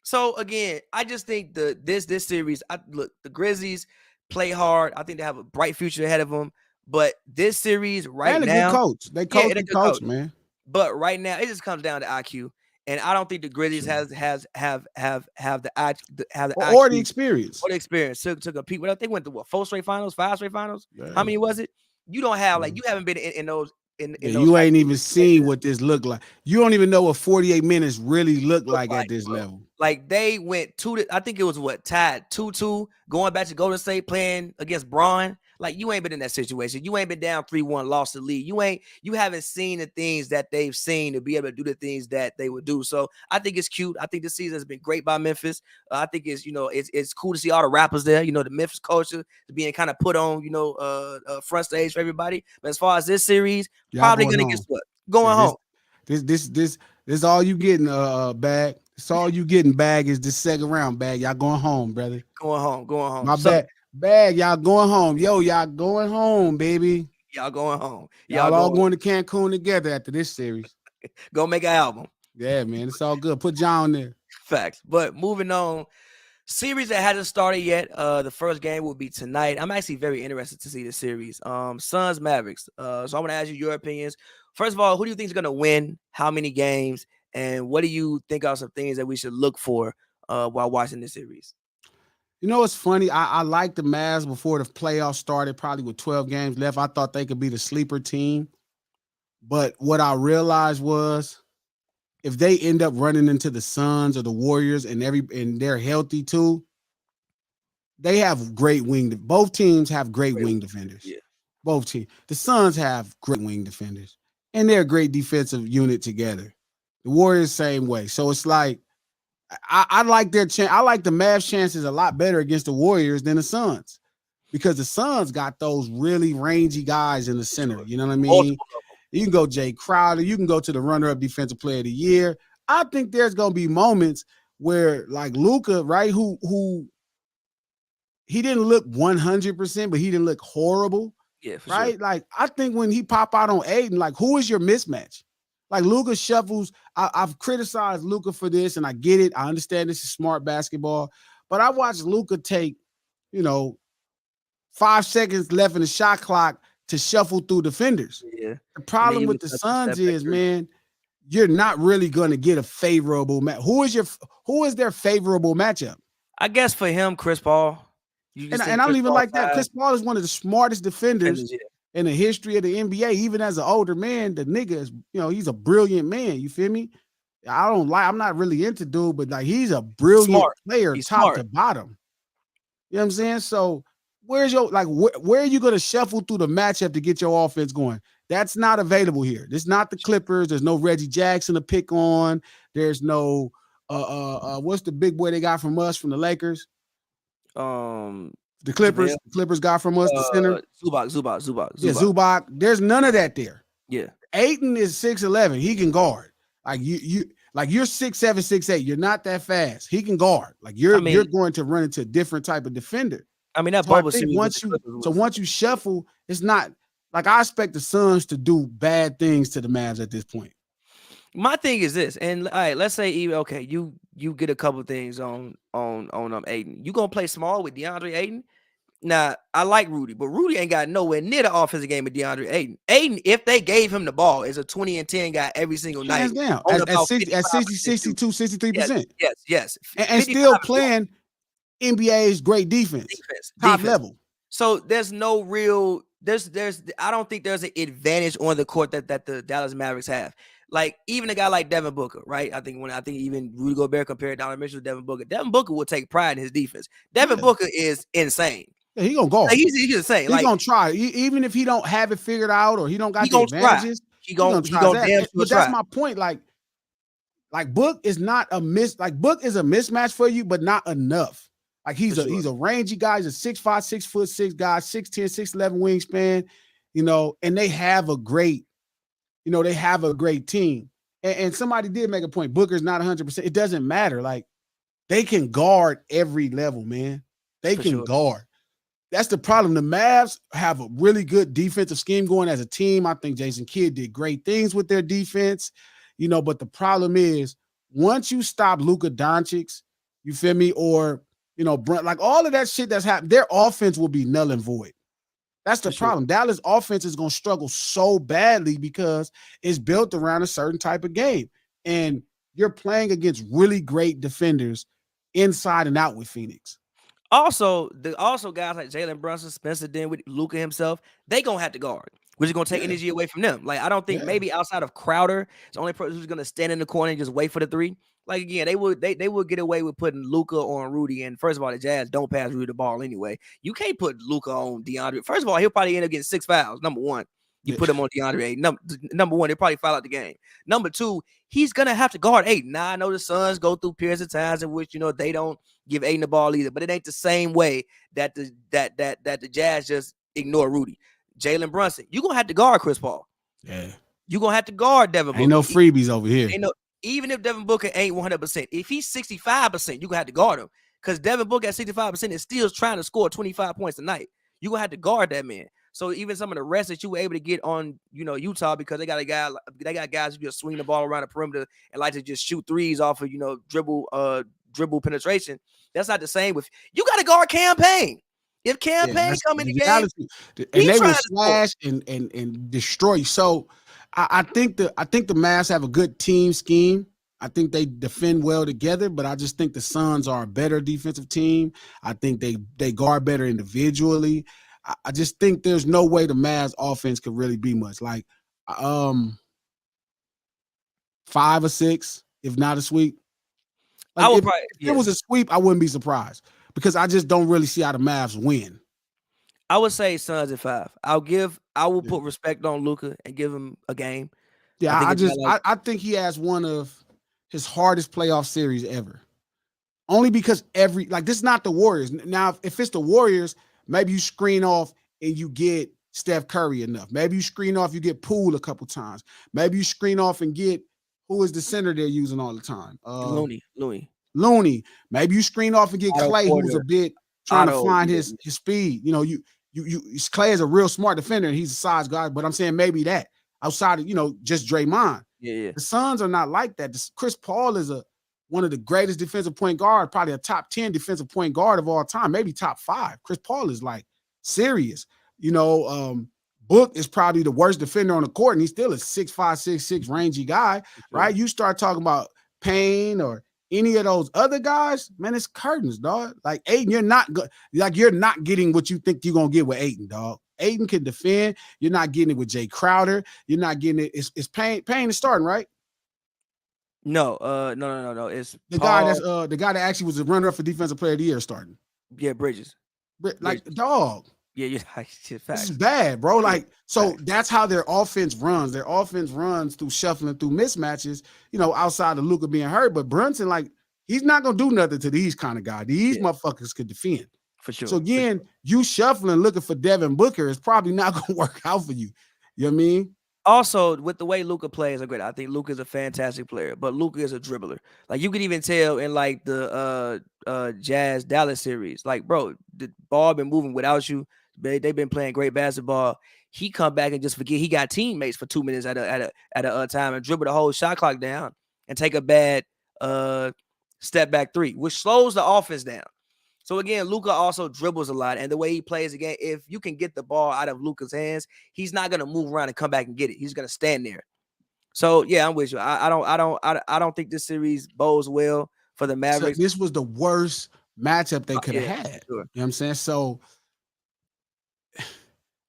So again, I just think this series. The Grizzlies play hard. I think they have a bright future ahead of them. But this series right now, good coach. They coach, man. But right now, it just comes down to IQ. And I don't think the Grizzlies have the IQ or the experience. Or the experience to compete with. They went to 4 straight finals, 5 straight finals. Yeah. How many was it? You don't have you haven't been in those. Those you ain't even seen what this looked like. You don't even know what 48 minutes really look like at this level. Like they went I think it was tied 2-2, going back to Golden State playing against Braun. Like you ain't been in that situation. You ain't been down 3-1, lost the lead. You haven't seen the things that they've seen to be able to do the things that they would do. So I think it's cute. I think this season has been great by Memphis. I think it's cool to see all the rappers there. The Memphis culture being kind of put on, front stage for everybody. But as far as this series, probably gonna get swept. Going home. This all you getting, Bag. It's all you getting, Bag, is this second round, Bag. Y'all going home, brother. Going home. My So, Bag, y'all going home. Yo, y'all going home, baby. y'all going home. Y'all all going to Cancun together after this series. Go make an album. Yeah, man. It's all good. Put John there. Facts. But moving on. Series that hasn't started yet. The first game will be tonight. I'm actually very interested to see the series. Suns Mavericks. So I want to ask you your opinions. First of all, who do you think is going to win? How many games? And what do you think are some things that we should look for while watching this series? You know, it's funny. I like the Mavs before the playoffs started, probably with 12 games left. I thought they could be the sleeper team. But what I realized was if they end up running into the Suns or the Warriors and they're healthy too, they have great wing. Both teams have great wing defenders. Yeah. Both teams. The Suns have great wing defenders, and they're a great defensive unit together. The Warriors same way. So it's like I like their chance. I like the Mavs' chances a lot better against the Warriors than the Suns because the Suns got those really rangy guys in the center. You know what I mean? You can go Jay Crowder. You can go to the runner-up defensive player of the year. I think there's going to be moments where, like Luka, right, who he didn't look 100%, but he didn't look horrible. Yeah, for right? sure. Like, I think when he pop out on Aiden, like, who is your mismatch? Like, Luka shuffles. I've criticized Luka for this, and I get it. I understand this is smart basketball. But I watched Luka take, 5 seconds left in the shot clock to shuffle through defenders. Yeah. The problem with the Suns is, man, you're not really going to get a favorable match. Who is their favorable matchup? I guess for him, Chris Paul. And I don't even like that. Chris Paul is one of the smartest defenders in the history of the NBA. Even as an older man, the nigga is, he's a brilliant man. You feel me? I'm not really into dude, but like he's a brilliant player, top to bottom. You know what I'm saying? So where's your where are you going to shuffle through the matchup to get your offense going? That's not available here. This is not the Clippers. There's no Reggie Jackson to pick on. There's no what's the big boy they got from us from the Lakers? The Clippers. The Clippers got from us the center. Zubac. Yeah, Zubac. There's none of that there. Yeah. Ayton is 6'11". He can guard. Like you're 6'7", 6'8". You're not that fast. He can guard. Like you're going to run into a different type of defender. I mean, that bubble series. Once you shuffle, it's not like I expect the Suns to do bad things to the Mavs at this point. My thing is this, and all right, let's say you get a couple things on Ayton. You gonna play small with DeAndre Ayton? Now I like Rudy, but Rudy ain't got nowhere near the offensive game of DeAndre Ayton. Ayton, if they gave him the ball, is a 20 and 10 guy every single night. Hands down at 60, 62, 63%. Yes. And still playing NBA's great defense. Top level. So there's no real I don't think there's an advantage on the court that the Dallas Mavericks have. Like even a guy like Devin Booker, right? I think even Rudy Gobert compared Donovan Mitchell to Devin Booker. Devin Booker will take pride in his defense. Devin Booker is insane. Yeah, he gonna go. Like, he's insane. He's gonna try, even if he don't have it figured out or he don't got the advantages. He gonna try. But that's my point. Like Book is not Book is a mismatch for you, but not enough. Like he's a rangy guy. He's a 6'5", 6'6" guy, 6'10", 6'11" wingspan. And they have a great. They have a great team. And somebody did make a point. Booker's not 100%. It doesn't matter. Like, they can guard every level, man. They can guard. That's the problem. The Mavs have a really good defensive scheme going as a team. I think Jason Kidd did great things with their defense. But the problem is once you stop Luka Doncic, you feel me? Or, Brent, like all of that shit that's happened, their offense will be null and void. That's the problem. Dallas offense is going to struggle so badly because it's built around a certain type of game. And you're playing against really great defenders inside and out with Phoenix. Also guys like Jalen Brunson, Spencer Dinwiddie, Luka himself, they going to have to guard, which is going to take energy away from them. Like, I don't think maybe outside of Crowder, it's the only person who's going to stand in the corner and just wait for the three. Like, again, they would get away with putting Luka on Rudy. And first of all, the Jazz don't pass Rudy the ball anyway. You can't put Luka on DeAndre. First of all, he'll probably end up getting 6 fouls. Number one, you put him on DeAndre. Number one, he'll probably foul out the game. Number two, he's going to have to guard Ayton. Now, I know the Suns go through periods of times in which, they don't give Ayton the ball either. But it ain't the same way that the Jazz just ignore Rudy. Jalen Brunson, you're going to have to guard Chris Paul. Yeah. You're going to have to guard Devin Booker. Ain't no freebies over here. even if Devin Booker ain't 100%, if he's 65%, you're gonna have to guard him. Because Devin Booker at 65% is still trying to score 25 points a night. You're gonna have to guard that man. So even some of the rest that you were able to get on, Utah, because they got guys who just swing the ball around the perimeter and like to just shoot threes off of, dribble penetration. That's not the same with you got to guard campaign. If campaign come in the game, and they will slash and destroy you. So I think the Mavs have a good team scheme. I think they defend well together, but I just think the Suns are a better defensive team. I think they guard better individually. I just think there's no way the Mavs offense could really be much. Like 5 or 6, if not a sweep. Like if it was a sweep, I wouldn't be surprised because I just don't really see how the Mavs win. I would say Suns at 5. I will put respect on Luka and give him a game. Yeah, I think he has one of his hardest playoff series ever. Only because this is not the Warriors. Now, if it's the Warriors, maybe you screen off and you get Steph Curry enough. Maybe you screen off, you get Poole a couple times. Maybe you screen off and get who is the center they're using all the time? Looney. Maybe you screen off and get Clay, who's a bit trying to find his speed. Clay is a real smart defender and he's a size guy, but I'm saying maybe that outside of, just Draymond. Yeah. The Suns are not like that. Chris Paul is one of the greatest defensive point guard, probably a top 10 defensive point guard of all time, maybe top 5. Chris Paul is like serious. Book is probably the worst defender on the court, and he's still a 6'5", 6'6" rangy guy, right? You start talking about Payne or any of those other guys, man, it's curtains, dog. Like Ayton, you're not getting what you think you're gonna get with Ayton, dog. Ayton can defend. You're not getting it with Jay Crowder. You're not getting it. It's Payne. Payne is starting, right? No. It's the guy that actually was the runner-up for Defensive Player of the Year starting. Yeah, Bridges. Like dog. Yeah, this is bad, bro. Like, so that's how their offense runs. Their offense runs through shuffling, through mismatches, outside of Luka being hurt. But Brunson, like, he's not going to do nothing to these kind of guys. These motherfuckers could defend. For sure. So, again, you shuffling, looking for Devin Booker is probably not going to work out for you. You know what I mean? Also, with the way Luka plays, I think Luka is a fantastic player, but Luka is a dribbler. Like, you could even tell in, like, the Jazz Dallas series. Like, bro, the ball been moving without you. They've been playing great basketball. He come back and just forget he got teammates for 2 minutes at a time and dribble the whole shot clock down and take a bad step back 3, which slows the offense down. So again, Luka also dribbles a lot, and the way he plays again, if you can get the ball out of Luka's hands, he's not gonna move around and come back and get it. He's gonna stand there. So yeah, I'm with you. I don't think this series bodes well for the Mavericks. So this was the worst matchup they could have had. Sure. You know what I'm saying? So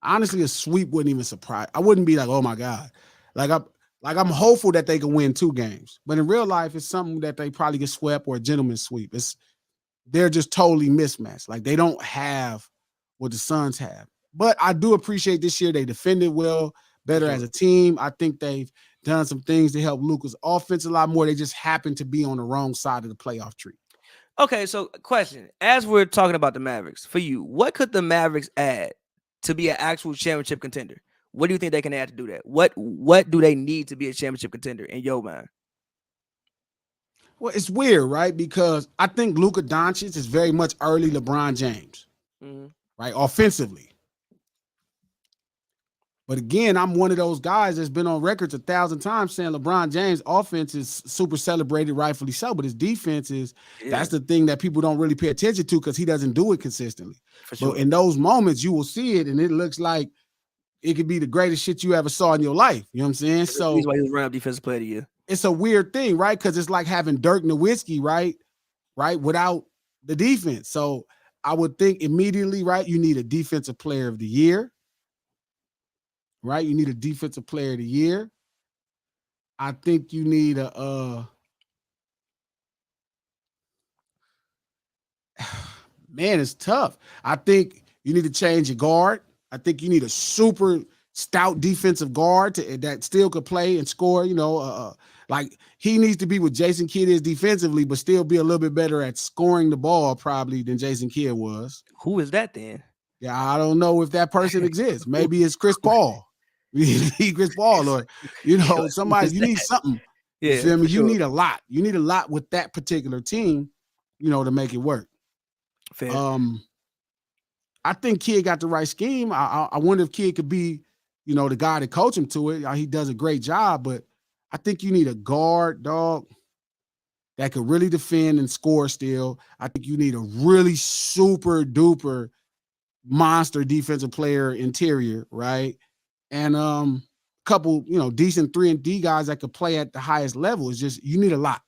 honestly, a sweep wouldn't even surprise. I wouldn't be like, oh my God. I'm hopeful that they can win 2 games. But in real life, it's something that they probably get swept or a gentleman's sweep. They're just totally mismatched. Like, they don't have what the Suns have. But I do appreciate this year they defended well, better as a team. I think they've done some things to help Luka's offense a lot more. They just happen to be on the wrong side of the playoff tree. Okay, so question. As we're talking about the Mavericks, for you, what could the Mavericks add to be an actual championship contender? What do you think they can add to do that? What do they need to be a championship contender in your mind? Well, it's weird, right? Because I think Luka Doncic is very much early LeBron James, right? Offensively. But again, I'm one of those guys that's been on records 1,000 times saying LeBron James' offense is super celebrated, rightfully so, but his defense that's the thing that people don't really pay attention to because he doesn't do it consistently. For sure. But in those moments, you will see it, and it looks like it could be the greatest shit you ever saw in your life. You know what I'm saying? So that's why he was running up Defensive Player of the Year. It's a weird thing, right? Because it's like having Dirk Nowitzki, right, without the defense. So I would think immediately, right, you need a Defensive Player of the Year, right? You need a Defensive Player of the Year. I think you need man, it's tough. I think you need to change your guard. I think you need a super stout defensive guard that still could play and score, like he needs to be what Jason Kidd is defensively, but still be a little bit better at scoring the ball probably than Jason Kidd was. Who is that then? Yeah, I don't know if that person exists. Maybe it's Chris Paul. You need Chris Paul or, somebody, you need something. You Yeah, feel me? for You sure. need a lot. You need a lot with that particular team, to make it work. Fair. I think Kid got the right scheme. I wonder if Kid could be, the guy to coach him to it. He does a great job, but I think you need a guard, dog, that could really defend and score still. I think you need a really super duper monster defensive player interior, right? And couple, decent 3-and-D guys that could play at the highest level. It's just you need a lot.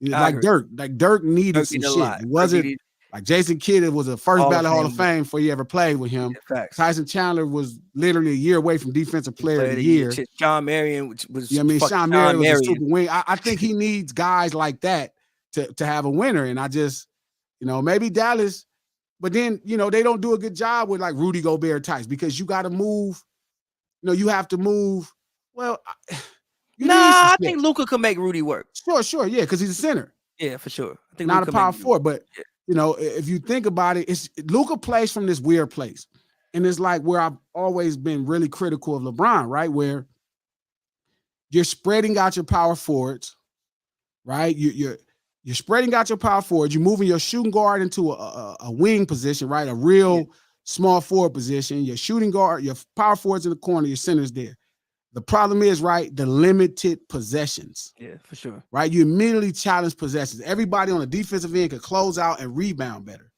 I Like agree. Dirk needed Dirk some needed a shit. lot. It Dirk wasn't needed like Jason Kidd was a first ballot Hall of Fame before you ever played with him. Yeah, facts. Tyson Chandler was literally a year away from Defensive Player of the Year. Sean Marion was Sean Marion was a super wing. I think he needs guys like that to have a winner. And I just, maybe Dallas, but then, they don't do a good job with like Rudy Gobert types because you got to move. You have to move. Well, I think Luka could make Rudy work. Sure, yeah, because he's a center. Yeah, for sure. I think not Luka a power forward, but if you think about it, it's Luka plays from this weird place, and it's like where I've always been really critical of LeBron, right? Where you're spreading out your power forwards, right? You're spreading out your power forwards. You're moving your shooting guard into a wing position, right? A real small forward position. Your shooting guard, your power forwards in the corner, your center's there. The problem is, right, the limited possessions. Yeah, for sure. Right? You immediately challenge possessions. Everybody on the defensive end could close out and rebound better.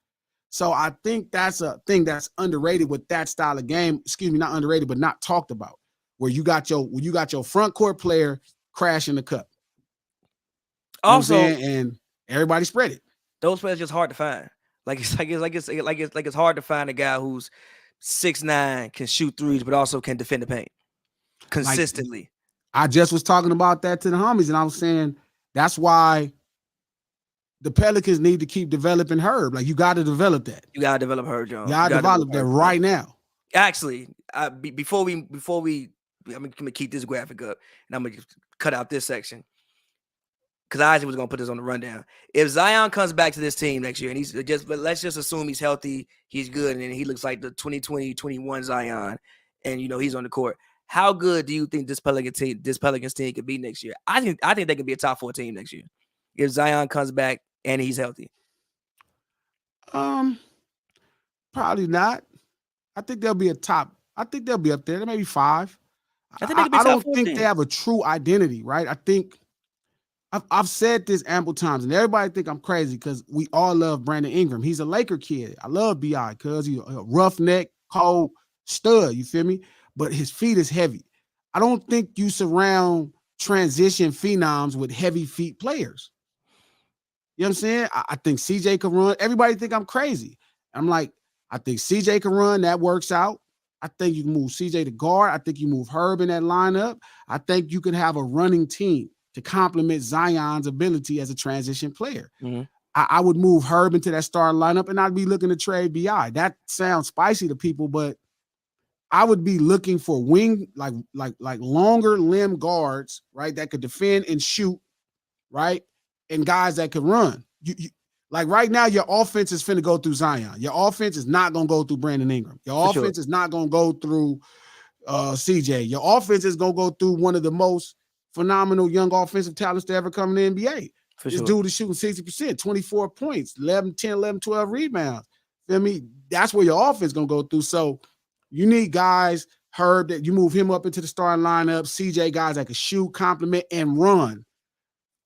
So I think that's a thing that's underrated with that style of game. Excuse me, not underrated, but not talked about. Where you got your front court player crashing the cup. Also, and everybody spread it. Those players just hard to find. It's hard to find a guy who's 6'9", can shoot threes, but also can defend the paint consistently. Like, I just was talking about that to the homies, and I was saying that's why the Pelicans need to keep developing Herb. Like, you got to develop that. You got to develop Herb, John. You got to develop that right now. Actually, before we, I'm gonna keep this graphic up, and I'm gonna cut out this section because I actually was gonna put this on the rundown. If Zion comes back to this team next year, and let's just assume he's healthy, he's good, and he looks like the 2020-21 Zion, and he's on the court. How good do you think this Pelicans team could be next year? I think they can be a top 4 team next year if Zion comes back and he's healthy. Probably not. I think they'll be I think they'll be up there. They may be 5. I don't think they have a true identity, right? I think I've said this ample times, and everybody think I'm crazy because we all love Brandon Ingram. He's a Laker kid. I love B.I. because he's a roughneck, cold stud. You feel me? But his feet is heavy. I don't think you surround transition phenoms with heavy feet players. You know what I'm saying? I think CJ can run. Everybody think I'm crazy. I'm like, I think CJ can run. That works out. I think you can move CJ to guard. I think you move Herb in that lineup. I think you can have a running team to complement Zion's ability as a transition player. Mm-hmm. I would move Herb into that starting lineup, and I'd be looking to trade BI. That sounds spicy to people, but I would be looking for wing, like longer limb guards, right, that could defend and shoot, right, and guys that could run. You like right now, your offense is finna go through Zion. Your offense is not gonna go through Brandon Ingram. Your offense is not gonna go through CJ. Your offense is gonna go through one of the most phenomenal young offensive talents to ever come in the NBA. This dude is shooting 60%, 24 points, 11, 12 rebounds. Feel me? That's where your offense is gonna go through. So you need guys, Herb, that you move him up into the starting lineup, CJ guys that can shoot, compliment, and run.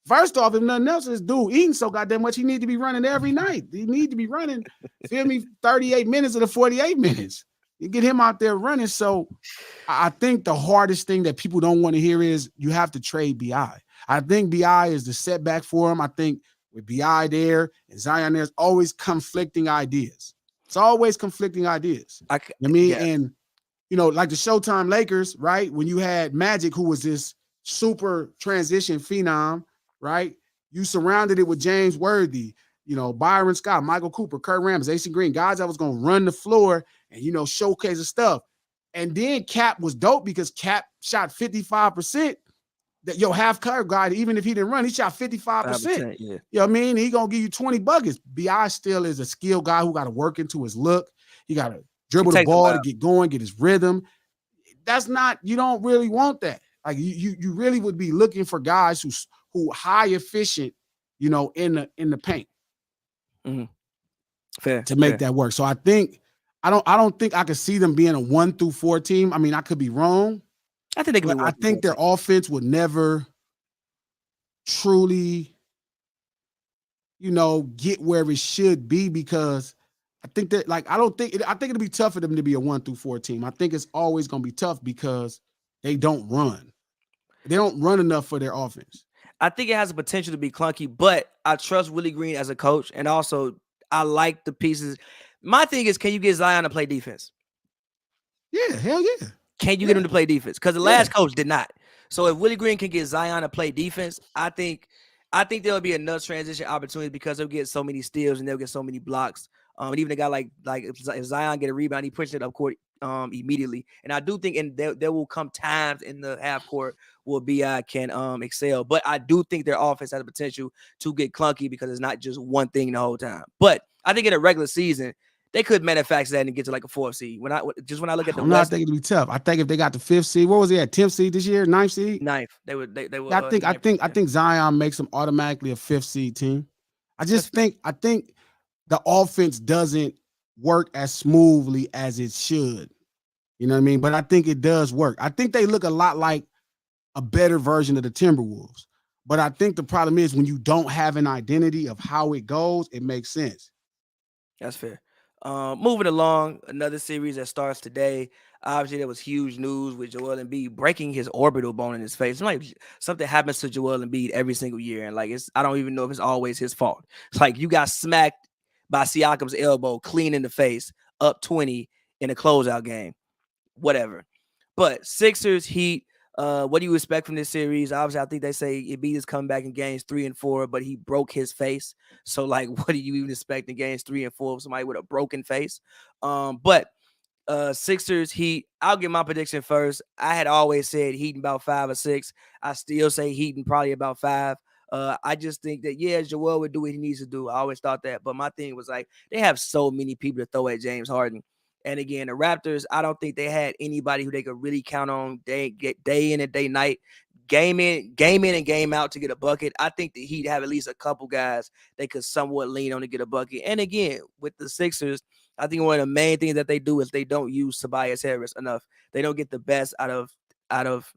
First off, if nothing else, this dude eating so goddamn much, he need to be running every night. He need to be running, feel me, 38 minutes of the 48 minutes. You get him out there running. So I think the hardest thing that people don't want to hear is you have to trade BI. I think BI is the setback for him. I think with BI there and Zion, there's always conflicting ideas. It's always conflicting ideas. And like the Showtime Lakers, right? When you had Magic, who was this super transition phenom, right? You surrounded it with James Worthy, Byron Scott, Michael Cooper, Kurt Rambis, AC Green, guys that was going to run the floor and, showcase the stuff. And then Cap was dope because Cap shot 55%. That half court guy, even if he didn't run, he shot 55%. Yeah. You know what I mean? He going to give you 20 buckets. BI still is a skilled guy who got to work into his look. He got to dribble the ball to get going, get his rhythm. That's not, you don't really want that. Like you really would be looking for guys who high efficient, in the paint Mm-hmm. Fair, to make fair. that work. So I don't think I could see them being a 1 through 4 team. I mean, I could be wrong, I think they could be but I one through think their 14. offense would never truly, get where it should be because I think that I think it'll be tough for them to be a 1 through 4 team. I think it's always going to be tough because they don't run. They don't run enough for their offense. I think it has the potential to be clunky, but I trust Willie Green as a coach, and also I like the pieces. My thing is, can you get Zion to play defense? Yeah, hell yeah. Can you Yeah. get him to play defense? Because the last coach did not. So if Willie Green can get Zion to play defense, I think there'll be enough transition opportunities because they'll get so many steals and they'll get so many blocks. And even a guy like if Zion get a rebound, he pushes it up court immediately. And I do think there will come times in the half court where BI can excel. But I do think their offense has the potential to get clunky because it's not just one thing the whole time. But I think in a regular season, they could manufacture that and get to like a 4th seed. When I look at the I West, think it'd be tough. I think if they got the 5th seed, what was he at? 10th seed this year, 9th seed? 9th, they would. Yeah, I think Zion makes them automatically a 5th seed team. I think the offense doesn't work as smoothly as it should. You know what I mean? But I think it does work. I think they look a lot like a better version of the Timberwolves. But I think the problem is when you don't have an identity of how it goes, it makes sense. That's fair. Moving along, another series that starts today. Obviously, there was huge news with Joel Embiid breaking his orbital bone in his face. It's like something happens to Joel Embiid every single year, and like I don't even know if it's always his fault. It's like you got smacked by Siakam's elbow clean in the face, up 20 in a closeout game. Whatever. But Sixers, Heat, what do you expect from this series? Obviously, I think they say Embiid is coming back in games 3 and 4, but he broke his face. So, like, what do you even expect in games 3 and 4 of somebody with a broken face? But Sixers, Heat, I'll get my prediction first. I had always said Heat in about 5 or 6. I still say Heat in probably about 5. I just think that, yeah, Joel would do what he needs to do. I always thought that. But my thing was like, they have so many people to throw at James Harden. And again, the Raptors, I don't think they had anybody who they could really count on day in and day night, game in and game out to get a bucket. I think the Heat have at least a couple guys they could somewhat lean on to get a bucket. And again, with the Sixers, I think one of the main things that they do is they don't use Tobias Harris enough. They don't get the best out of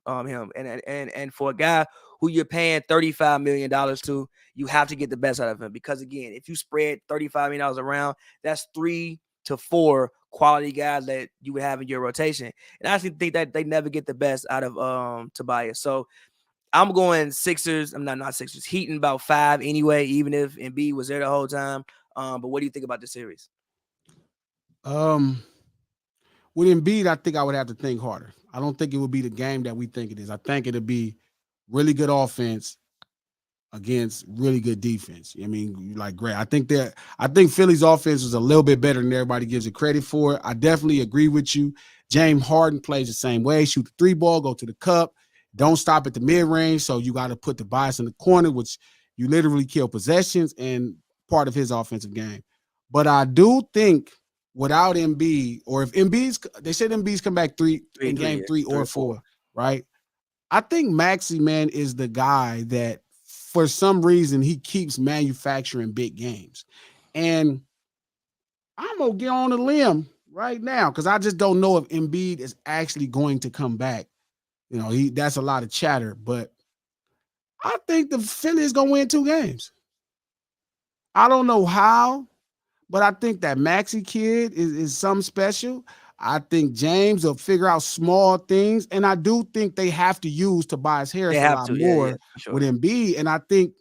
him. And for a guy who you're paying $35 million to, you have to get the best out of him. Because again, if you spread $35 million around, that's 3 to 4 quality guys that you would have in your rotation. And I actually think that they never get the best out of Tobias. So I'm going Sixers. I'm not Sixers. Heat in about 5 anyway, even if Embiid was there the whole time. But what do you think about the series? With Embiid, I think I would have to think harder. I don't think it would be the game that we think it is. I think it'll be really good offense against really good defense. I mean, like great. I think Philly's offense is a little bit better than everybody gives it credit for. I definitely agree with you. James Harden plays the same way. Shoot the 3 ball, go to the cup. Don't stop at the mid-range. So you got to put the bias in the corner, which you literally kill possessions and part of his offensive game. But I do think without Embiid, or if they said Embiid's come back in game 3 or 4, right? I think Maxey, man, is the guy that for some reason he keeps manufacturing big games. And I'm going to get on a limb right now because I just don't know if Embiid is actually going to come back. That's a lot of chatter, but I think the Philly is going to win 2 games. I don't know how, but I think that Maxey kid is something special. I think James will figure out small things, and I do think they have to use Tobias Harris a lot more with Embiid. And I think,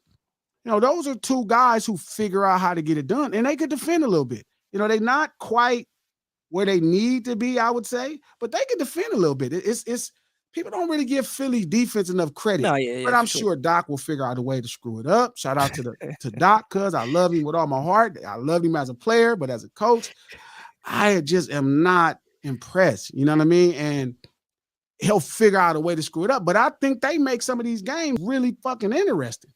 those are 2 guys who figure out how to get it done, and they could defend a little bit. They're not quite where they need to be, I would say, but they can defend a little bit. It's people don't really give Philly defense enough credit, but I'm sure Doc will figure out a way to screw it up. Shout out to Doc, cuz I love him with all my heart. I love him as a player, but as a coach, I just am not impressed. You know what I mean? And he'll figure out a way to screw it up. But I think they make some of these games really fucking interesting.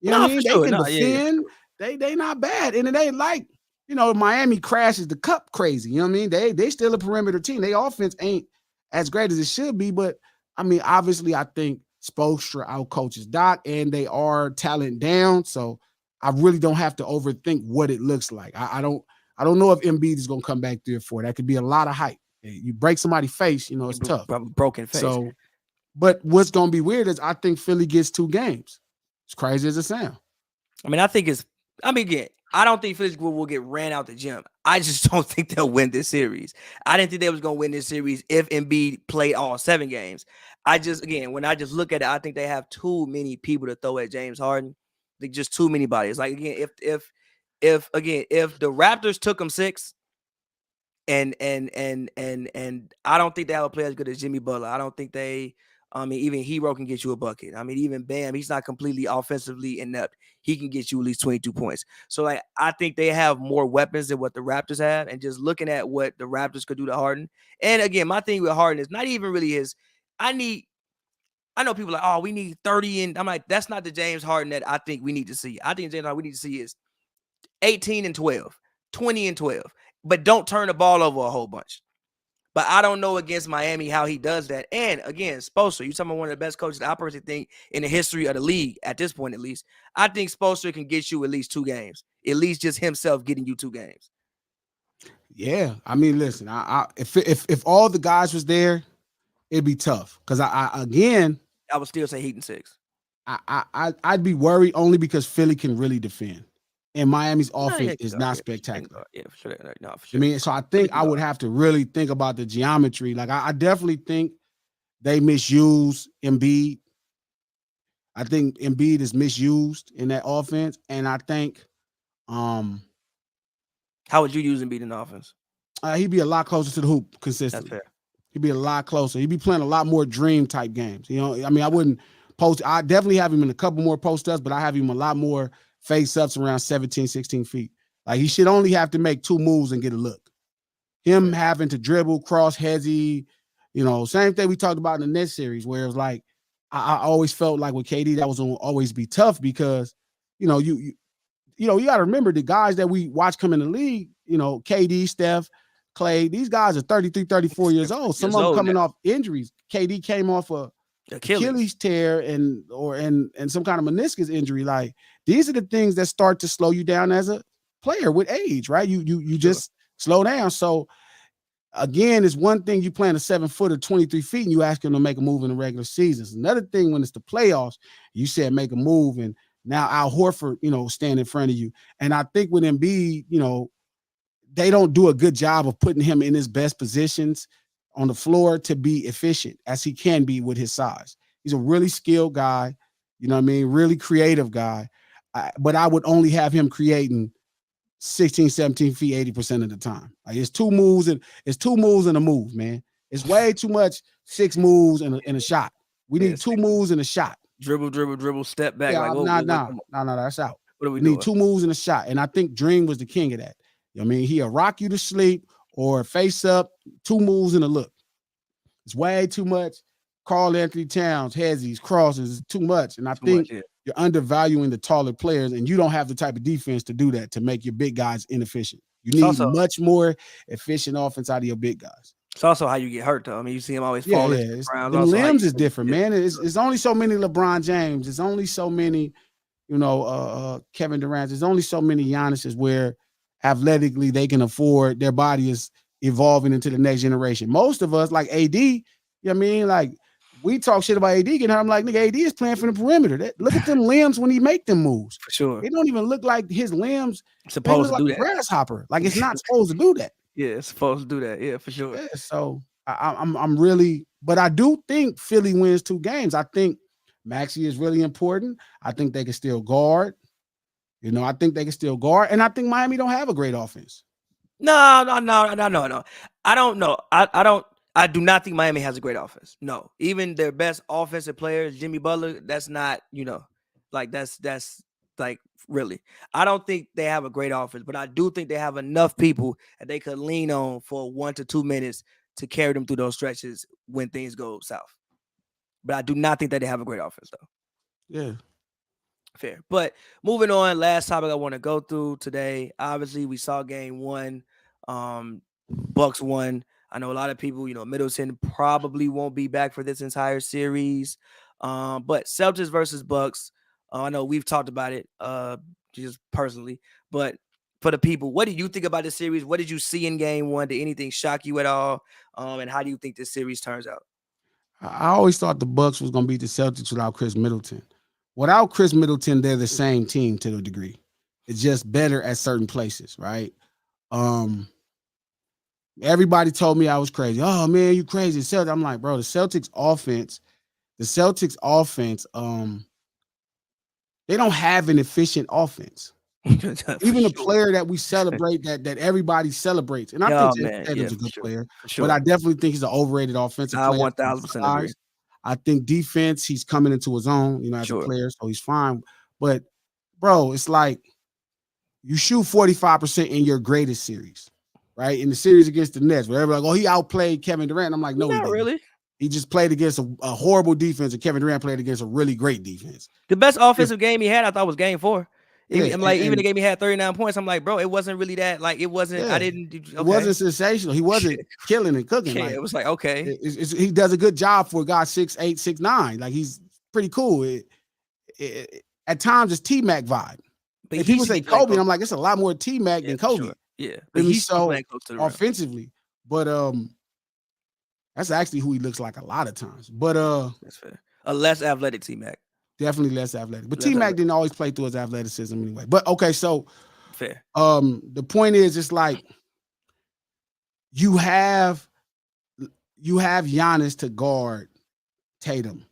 You know what I mean? They can defend. They not bad. And it ain't like, Miami crashes the cup crazy. You know what I mean? They still a perimeter team. Their offense ain't as great as it should be, but I mean, obviously, I think Spoelstra outcoaches Doc, and they are talent down. So I really don't have to overthink what it looks like. I don't know if Embiid is going to come back 3 or 4. That could be a lot of hype. You break somebody's face, it's tough. Broken face. So, but what's going to be weird is I think Philly gets 2 games. As crazy as it sounds. I mean, again, I don't think Philly will get ran out the gym. I just don't think they'll win this series. I didn't think they was going to win this series if Embiid played all 7 games. When I just look at it, I think they have too many people to throw at James Harden. Like, just too many bodies. Like, again, if the Raptors took them 6, and I don't think they have a player as good as Jimmy Butler. I don't think even Hero can get you a bucket. I mean, even Bam, he's not completely offensively inept. He can get you at least 22 points. So, like, I think they have more weapons than what the Raptors have. And just looking at what the Raptors could do to Harden. And again, my thing with Harden is not even really I know people are like, oh, we need 30. And I'm like, that's not the James Harden that I think we need to see. I think James Harden we need to see is 18 and 12, 20 and 12. But don't turn the ball over a whole bunch. But I don't know against Miami how he does that. And again, Spoelstra, you're talking about one of the best coaches I personally think in the history of the league at this point, at least. I think Spoelstra can get you at least 2 games. At least just himself getting you 2 games. Yeah, I mean, listen, if all the guys was there, it'd be tough. Because I would still say Heat in 6. I'd be worried only because Philly can really defend. And Miami's offense is not spectacular. Yeah, for sure. No, for I sure. mean, so I think I would have to really think about the geometry. Like, I definitely think they misuse Embiid. I think Embiid is misused in that offense. And I think how would you use Embiid in the offense? He'd be a lot closer to the hoop consistently. That's fair. He'd be a lot closer. He'd be playing a lot more dream type games. I mean, I wouldn't post. I definitely have him in a couple more post-ups, but I have him a lot more face-ups around 17, 16 feet. Like, he should only have to make 2 moves and get a look. Him having to dribble, cross, heady, same thing we talked about in the Nets series, where it was like, I always felt like with KD, that was going to always be tough because, you got to remember the guys that we watch come in the league, KD, Steph, Clay, these guys are 33, 34 years old. Some of them coming off injuries. KD came off a Achilles tear and some kind of meniscus injury. Like, these are the things that start to slow you down as a player with age, right? You just slow down. So again, it's one thing you playing a 7-footer, 23 feet, and you ask him to make a move in the regular season. It's another thing when it's the playoffs, you said make a move, and now Al Horford, stand in front of you. And I think with Embiid, they don't do a good job of putting him in his best positions on the floor to be efficient as he can be with his size. He's a really skilled guy, really creative guy. But I would only have him creating 16, 17 feet 80% of the time. Like, it's 2 moves and a move, man. It's way too much 6 moves and a shot. We need 2 moves and a shot. Dribble, step back. Yeah, no, that's out. What are we doing? Need 2 moves and a shot. And I think Dream was the king of that. He'll rock you to sleep or face up, 2 moves and a look. It's way too much. Karl Anthony Towns, headies, crosses, is too much. And I think you're undervaluing the taller players, and you don't have the type of defense to do that, to make your big guys inefficient. You need much more efficient offense out of your big guys. It's also how you get hurt, though. I mean, you see him always falling. The limbs is different, man. It's only so many LeBron James. It's only so many, Kevin Durant. There's only so many Giannis's where athletically they can afford, their body is evolving into the next generation. Most of us, like AD, like, we talk shit about AD getting hurt. I'm like, nigga, AD is playing from the perimeter. Look at them limbs when he make them moves. For sure. They don't even look like his limbs supposed to do like that. Grasshopper. Like, it's not supposed to do that. Yeah, it's supposed to do that. Yeah, for sure. Yeah, so I'm really, but I do think Philly wins 2 games. I think Maxey is really important. I think they can still guard. I think they can still guard. And I think Miami don't have a great offense. No. I don't know. I do not think Miami has a great offense. No. Even their best offensive players, Jimmy Butler, that's not, that's like, really. I don't think they have a great offense, but I do think they have enough people that they could lean on for 1 to 2 minutes to carry them through those stretches when things go south. But I do not think that they have a great offense, though. Yeah. Fair. But moving on, last topic I want to go through today. Obviously, we saw game 1. Bucks won. I know a lot of people, Middleton probably won't be back for this entire series. But Celtics versus Bucks, I know we've talked about it just personally, but for the people, what do you think about the series? What did you see in game one? Did anything shock you at all? And how do you think this series turns out? I always thought the Bucks was going to beat the Celtics without Chris Middleton. Without Chris Middleton, they're the same team to a degree. It's just better at certain places, right? Everybody told me I was crazy. Oh man, you crazy. Celtics. I'm like, bro, the Celtics offense, they don't have an efficient offense. Even a player that we celebrate, that everybody celebrates. And I think Jason Tatum's a good player, but I definitely think he's an overrated offensive player. 1000% agree. I think defense, he's coming into his own, as a player, so he's fine. But bro, it's like you shoot 45% in your greatest series, right? In the series against the Nets, where everybody's like, oh, he outplayed Kevin Durant. I'm like, no, he didn't. Really. He just played against a horrible defense, and Kevin Durant played against a really great defense. The best offensive game he had, I thought, was game 4. I'm like, even the game he had 39 points, I'm like, bro, it wasn't really that. Like, it wasn't. Yeah. It wasn't sensational. He wasn't killing and cooking. Yeah, it was like, okay. He does a good job for a guy 6'8", 6'9". Like, he's pretty cool. At times, it's T-Mac vibe. But people say Kobe, and I'm like, it's a lot more T-Mac than Kobe. Sure. Yeah, but he's so offensively. But that's actually who he looks like a lot of times. But that's fair. A less athletic T-Mac. Definitely less athletic. But T-Mac didn't always play through his athleticism anyway. But okay, so fair. The point is, it's like you have Giannis to guard Tatum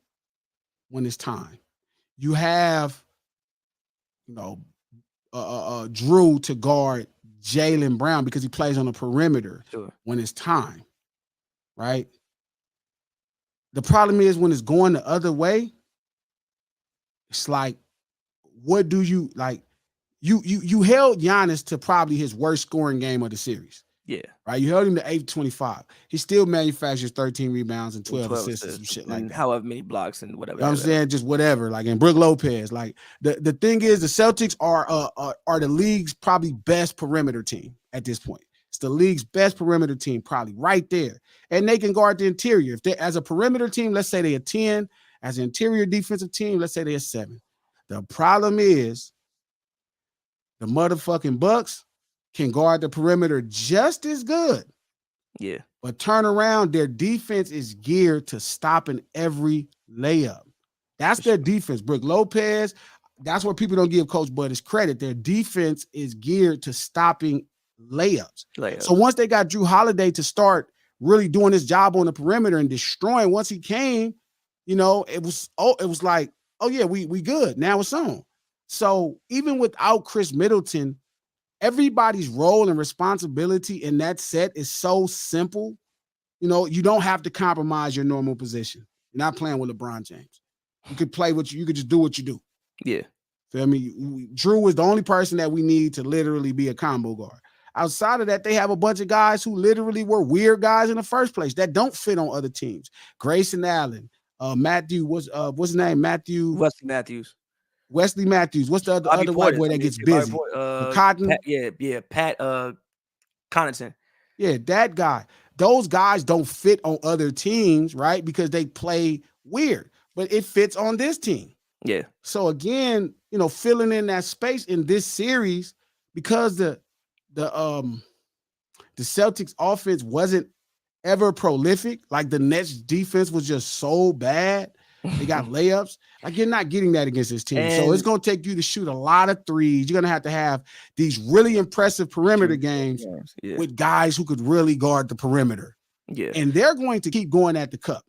when it's time. You have Drew to guard Jaylen Brown because he plays on the perimeter when it's time, right? The problem is when it's going the other way, it's like, what do you like? You held Giannis to probably his worst scoring game of the series. Yeah. Right. You held him to 8-25. He still manufactures 13 rebounds and 12 assists and shit like that. However many blocks and whatever. You know what I'm saying? Just whatever. Like, and Brook Lopez. Like, the thing is, the Celtics are the league's probably best perimeter team at this point. It's the league's best perimeter team, probably right there. And they can guard the interior. If they, as a perimeter team, let's say they're a 10. As an interior defensive team, let's say they're a 7. The problem is the motherfucking Bucks can guard the perimeter just as good. Yeah. But turn around, their defense is geared to stopping every layup. That's their defense. Brook Lopez, that's where people don't give Coach Bud his credit. Their defense is geared to stopping layups. So once they got Drew Holiday to start really doing his job on the perimeter and destroying, once he came, it was like, oh yeah, we good. Now it's on. So even without Chris Middleton, everybody's role and responsibility in that set is so simple. You don't have to compromise your normal position. You're not playing with LeBron James. You could play you could just do what you do. Yeah. Feel me? Drew is the only person that we need to literally be a combo guard. Outside of that, they have a bunch of guys who literally were weird guys in the first place that don't fit on other teams. Grayson Allen, Matthew, what's his name? Wesley Matthews. What's the other white boy that gets busy? Cotton? Pat Connaughton. Yeah, that guy. Those guys don't fit on other teams, right? Because they play weird, but it fits on this team. Yeah. So again, filling in that space in this series, because the Celtics offense wasn't ever prolific. Like, the Nets defense was just so bad. They got layups. Like, you're not getting that against this team. So it's going to take you to shoot a lot of threes. You're going to have these really impressive perimeter games with guys who could really guard the perimeter. Yeah. And they're going to keep going at the cup.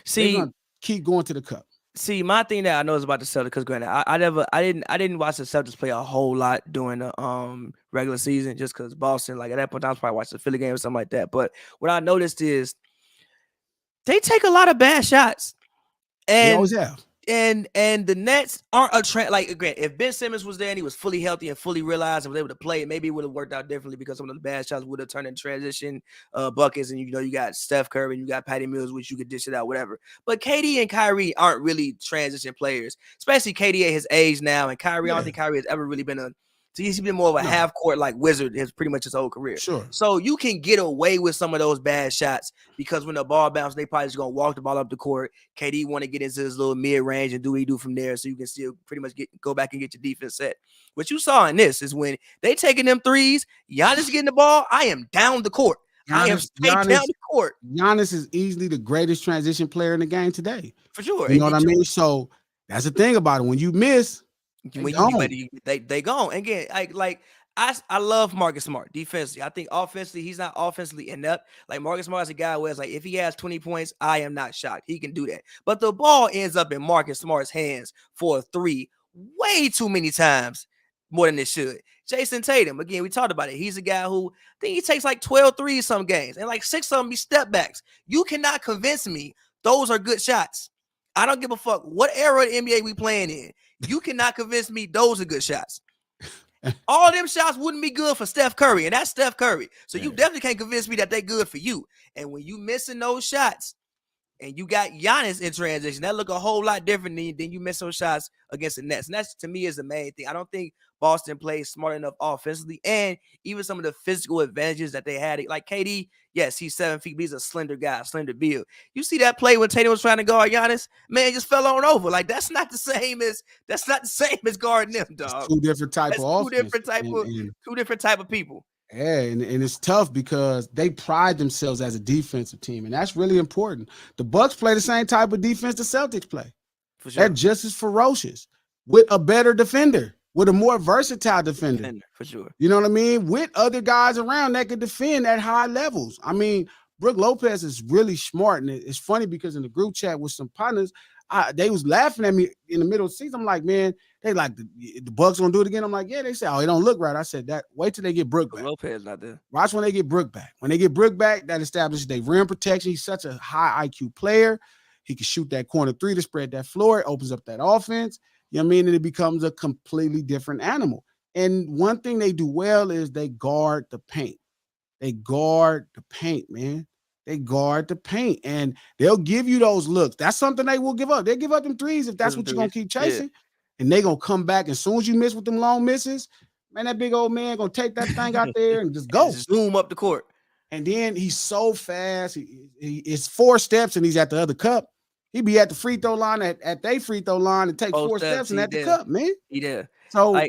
Keep going to the cup. See, my thing that I know is about the Celtics, because granted, I didn't watch the Celtics play a whole lot during the regular season, just because Boston, like, at that point I was probably watching the Philly game or something like that. But what I noticed is they take a lot of bad shots. And they always have. And the Nets aren't if Ben Simmons was there and he was fully healthy and fully realized and was able to play, maybe it would have worked out differently, because some of the bad shots would have turned into transition buckets. And you got Steph Curry and you got Patty Mills, which you could dish it out, whatever. But KD and Kyrie aren't really transition players, especially KD at his age now. And Kyrie, I don't think Kyrie has ever really been So he's been more of a half court like wizard his pretty much his whole career. Sure. So you can get away with some of those bad shots because when the ball bounces, they probably just gonna walk the ball up the court. KD want to get into his little mid range and do what he do from there, so you can still pretty much go back and get your defense set. What you saw in this is when they taking them threes, Giannis getting the ball. I am down the court. I am straight down the court. Giannis is easily the greatest transition player in the game today. For sure. You know what I mean? So that's the thing about it. When you miss, they gone. Again, I love Marcus Smart defensively. I think offensively, he's not offensively inept. Like Marcus Smart is a guy where it's like if he has 20 points, I am not shocked. He can do that. But the ball ends up in Marcus Smart's hands for a three way too many times, more than it should. Jason Tatum, again, we talked about it. He's a guy who I think he takes like 12 threes some games, and like 6 of them be step backs. You cannot convince me those are good shots. I don't give a fuck what era of the NBA we playing in. You cannot convince me those are good shots. All them shots wouldn't be good for Steph Curry, and that's Steph Curry. So you definitely can't convince me that they're good for you. And when you missing those shots, and you got Giannis in transition, that look a whole lot different than you miss those shots against the Nets. And that's, to me, is the main thing. I don't think Boston plays smart enough offensively, and even some of the physical advantages that they had. Like KD, yes, he's 7 feet, but he's a slender guy, slender build. You see that play when Tatum was trying to guard Giannis? Man, just fell on over. Like that's not the same as guarding them, dog. It's two different type of offense. Two different type of people. Yeah, and it's tough because they pride themselves as a defensive team, and that's really important. The Bucks play the same type of defense the Celtics play. For sure. They're just as ferocious with a better defender, with a more versatile defender. For sure. You know what I mean? With other guys around that can defend at high levels. I mean, Brook Lopez is really smart, and it's funny because in the group chat with some partners, they was laughing at me in the middle of the season. I'm like, man, they like the Bucks gonna do it again. I'm like, yeah. They said, oh, it don't look right. I said that. Wait till they get Brook back. Lopez not there. Watch when they get Brook back. When they get Brook back, that establishes their rim protection. He's such a high IQ player. He can shoot that corner three to spread that floor. It opens up that offense. You know what I mean? And it becomes a completely different animal. And one thing they do well is they guard the paint. They guard the paint, man. They guard the paint, and they'll give you those looks. That's something they will give up. They give up them threes if that's what you're going to keep chasing. Yeah. And they're going to come back. As soon as you miss with them long misses, man, that big old man going to take that thing out there and just go. Zoom up the court. And then he's so fast. It's 4 steps, and he's at the other cup. He be at the free throw line, at their free throw line, and take 4 steps and at the cup, man. He did. So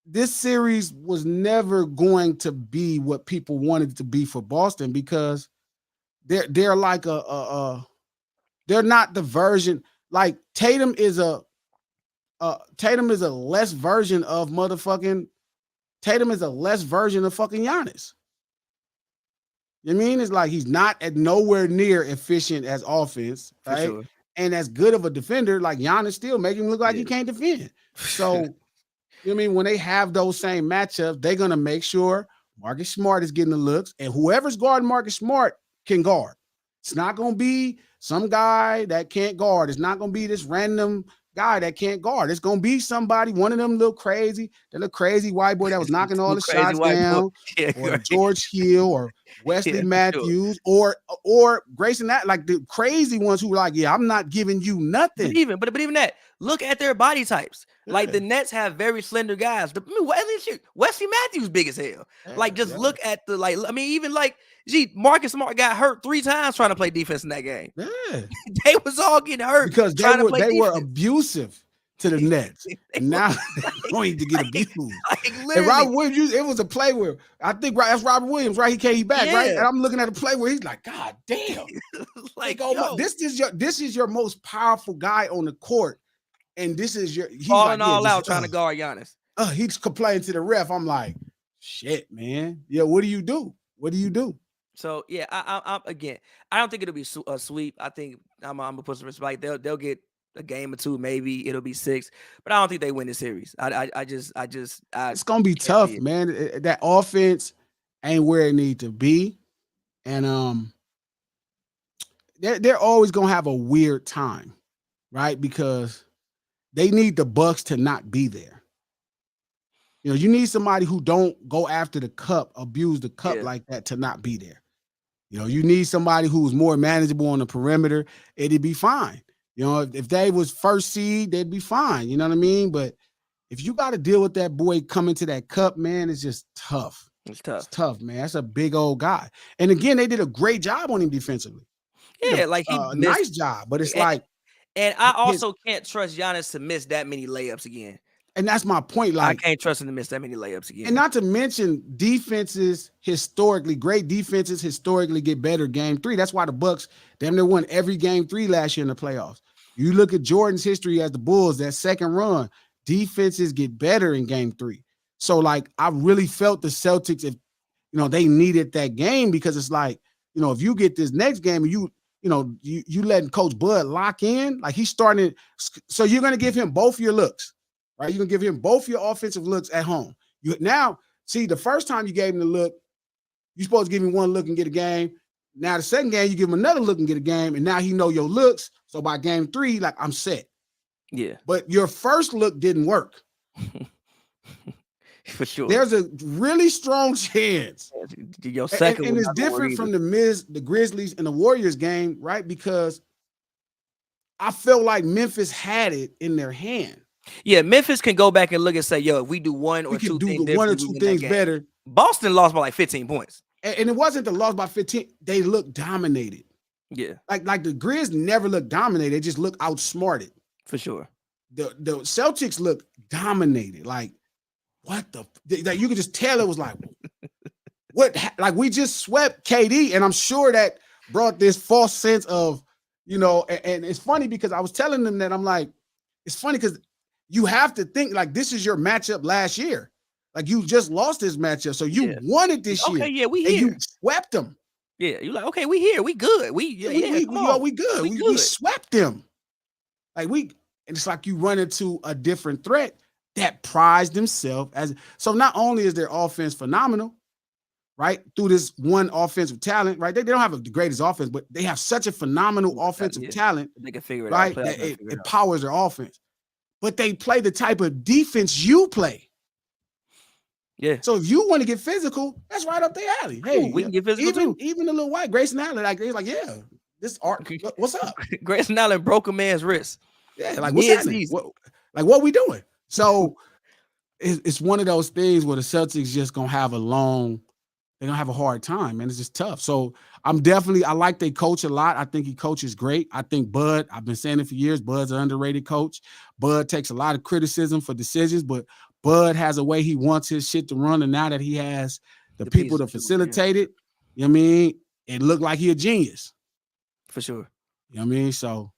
this series was never going to be what people wanted it to be for Boston because they're like they're not the version like Tatum is a less version of fucking Giannis. You know what I mean? It's like he's not at nowhere near efficient as offense, right? Sure. And as good of a defender, like Giannis still make him look like he can't defend. So, you know what I mean? When they have those same matchups, they're gonna make sure Marcus Smart is getting the looks, and whoever's guarding Marcus Smart can guard. It's not going to be some guy that can't guard. It's not going to be this random guy that can't guard. It's going to be somebody, one of them little crazy white boy that was knocking all the shots down, or George Hill, or Wesley Matthews, or Grayson, that like the crazy ones who were like, yeah, I'm not giving you nothing. But even that, look at their body types. Yeah. Like the Nets have very slender guys. Wesley Matthews big as hell. Yeah, look at Marcus Smart got hurt 3 times trying to play defense in that game. Yeah. They was all getting hurt because they were abusive to the Nets. Now they don't need to get abused. And Robert Williams, it was a play where I think that's Robert Williams, right? He came back, right? And I'm looking at a play where he's like, God damn. This is your most powerful guy on the court. And this is he's falling all out trying to guard Giannis. He's complaining to the ref. I'm like, shit, man. Yeah, what do you do? So yeah, I don't think it'll be a sweep. I think I'm gonna put some respect. They'll get a game or 2, maybe it'll be 6, but I don't think they win the series. It's gonna be tough, man. That offense ain't where it need to be, and they're always gonna have a weird time, right? Because they need the Bucks to not be there. You know, you need somebody who don't go after the cup, abuse the cup like that to not be there. You know, you need somebody who's more manageable on the perimeter. It'd be fine. You know, if they was first seed, they'd be fine. You know what I mean? But if you got to deal with that boy coming to that cup, man, it's just tough. It's tough. It's tough, man. That's a big old guy. And again, they did a great job on him defensively. Yeah, like he a missed, nice job, but it's and, like, and I also can't trust Giannis to miss that many layups again. And that's my point. Like, I can't trust him to miss that many layups again. And not to mention defenses historically, great defenses historically get better game 3. That's why the Bucks damn near won every game 3 last year in the playoffs. You look at Jordan's history as the Bulls, that second run, defenses get better in game 3. So like, I really felt the Celtics, if they needed that game, because it's like, if you get this next game and you letting Coach Bud lock in, like he's starting, so you're going to give him both your looks. Right, you can give him both your offensive looks at home. You now see the first time you gave him the look, you're supposed to give him one look and get a game. Now the second game, you give him another look and get a game, and now he know your looks. So by game 3, like, I'm set. Yeah. But your first look didn't work. For sure. There's a really strong chance. Your second and it's different from the Grizzlies and the Warriors game, right? Because I felt like Memphis had it in their hand. Yeah, Memphis can go back and look and say, yo, if we do one or two things better. Boston lost by like 15 points. And it wasn't the loss by 15. They looked dominated. Yeah. Like the Grizz never looked dominated. They just look outsmarted. For sure. The Celtics look dominated. Like, what like you could just tell it was like, what? Like, we just swept KD. And I'm sure that brought this false sense of, and it's funny because I was telling them that I'm like, it's funny because you have to think like this is your matchup last year. Like, you just lost this matchup. So you won it this year. Okay, yeah, we here. And you swept them. Yeah, you're like, okay, we here. We good. We good. We swept them. Like, and it's like you run into a different threat that prized themselves as. So not only is their offense phenomenal, right, through this one offensive talent, right? They don't have the greatest offense, but they have such a phenomenal offensive talent. They can figure it out. Right? It powers their offense. But they play the type of defense you play. Yeah. So if you want to get physical, that's right up their alley. Hey, we can get physical too. Even the little white Grayson Allen, like they're like, yeah, this art. What's up? Grayson Allen broke a man's wrist. Yeah, like what's happening? What we doing? So it's one of those things where the Celtics just gonna have they're gonna have a hard time, man. It's just tough. So I like they coach a lot. I think he coaches great. I think Bud, I've been saying it for years, Bud's an underrated coach. Bud takes a lot of criticism for decisions, but Bud has a way he wants his shit to run. And now that he has the people to facilitate it, you know what I mean? It looked like he a genius. For sure. You know what I mean? So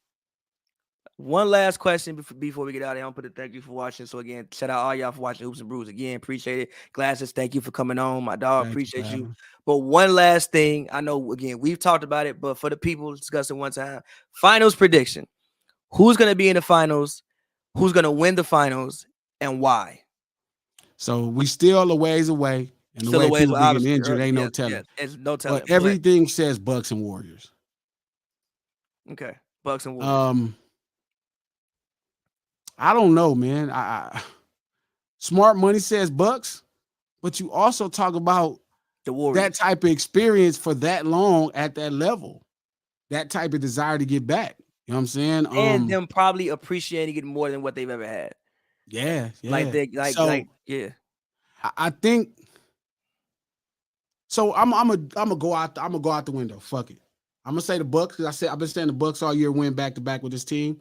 one last question before we get out of here. I'm gonna put a thank you for watching. So again, shout out all y'all for watching Hoops and Brews. Again, appreciate it. Glasses, thank you for coming on. My dog, appreciate you. But one last thing, I know again we've talked about it, but for the people, discuss it one time. Finals prediction: who's gonna be in the finals? Who's gonna win the finals, and why? So we still a ways away, and the way people getting injured, ain't no telling. It's no telling. But everything says Bucks and Warriors. Okay, Bucks and Warriors. I don't know, man. Smart money says Bucks, but you also talk about the Warriors. That type of experience for that long at that level, that type of desire to get back. You know what I'm saying? And them probably appreciating it more than what they've ever had. Yeah. Yeah. I think. So I'm gonna go out the window. Fuck it. I'm gonna say the Bucks because I've been saying the Bucks all year win back to back with this team,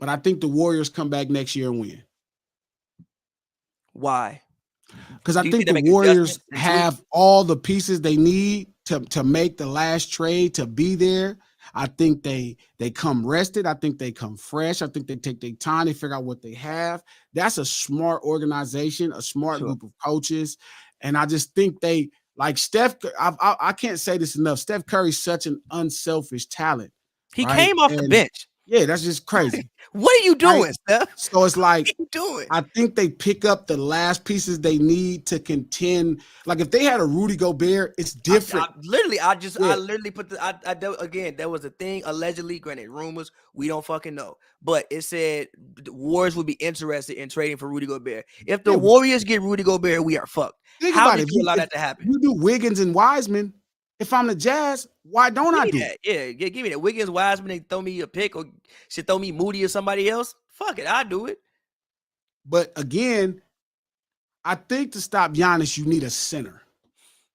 but I think the Warriors come back next year and win. Why? Because I think the Warriors have all the pieces they need to make the last trade to be there. I think they come rested. I think they come fresh. I think they take their time. They figure out what they have. That's a smart organization, a smart group of coaches. And I just think they, like Steph, I can't say this enough. Steph Curry's such an unselfish talent. He came off the bench. Yeah, that's just crazy. What are you doing, Steph? So it's like, what are you doing? I think they pick up the last pieces they need to contend. Like if they had a Rudy Gobert, it's different. I literally put again, there was a thing, allegedly, granted, rumors, we don't fucking know. But it said the Warriors would be interested in trading for Rudy Gobert. If the Warriors get Rudy Gobert, we are fucked. How did you allow that to happen? You do Wiggins and Wiseman. If I'm the Jazz, why don't I do that? Yeah, give me that. Wiggins, Wiseman, they throw me a pick or should throw me Moody or somebody else. Fuck it, I do it. But again, I think to stop Giannis, you need a center.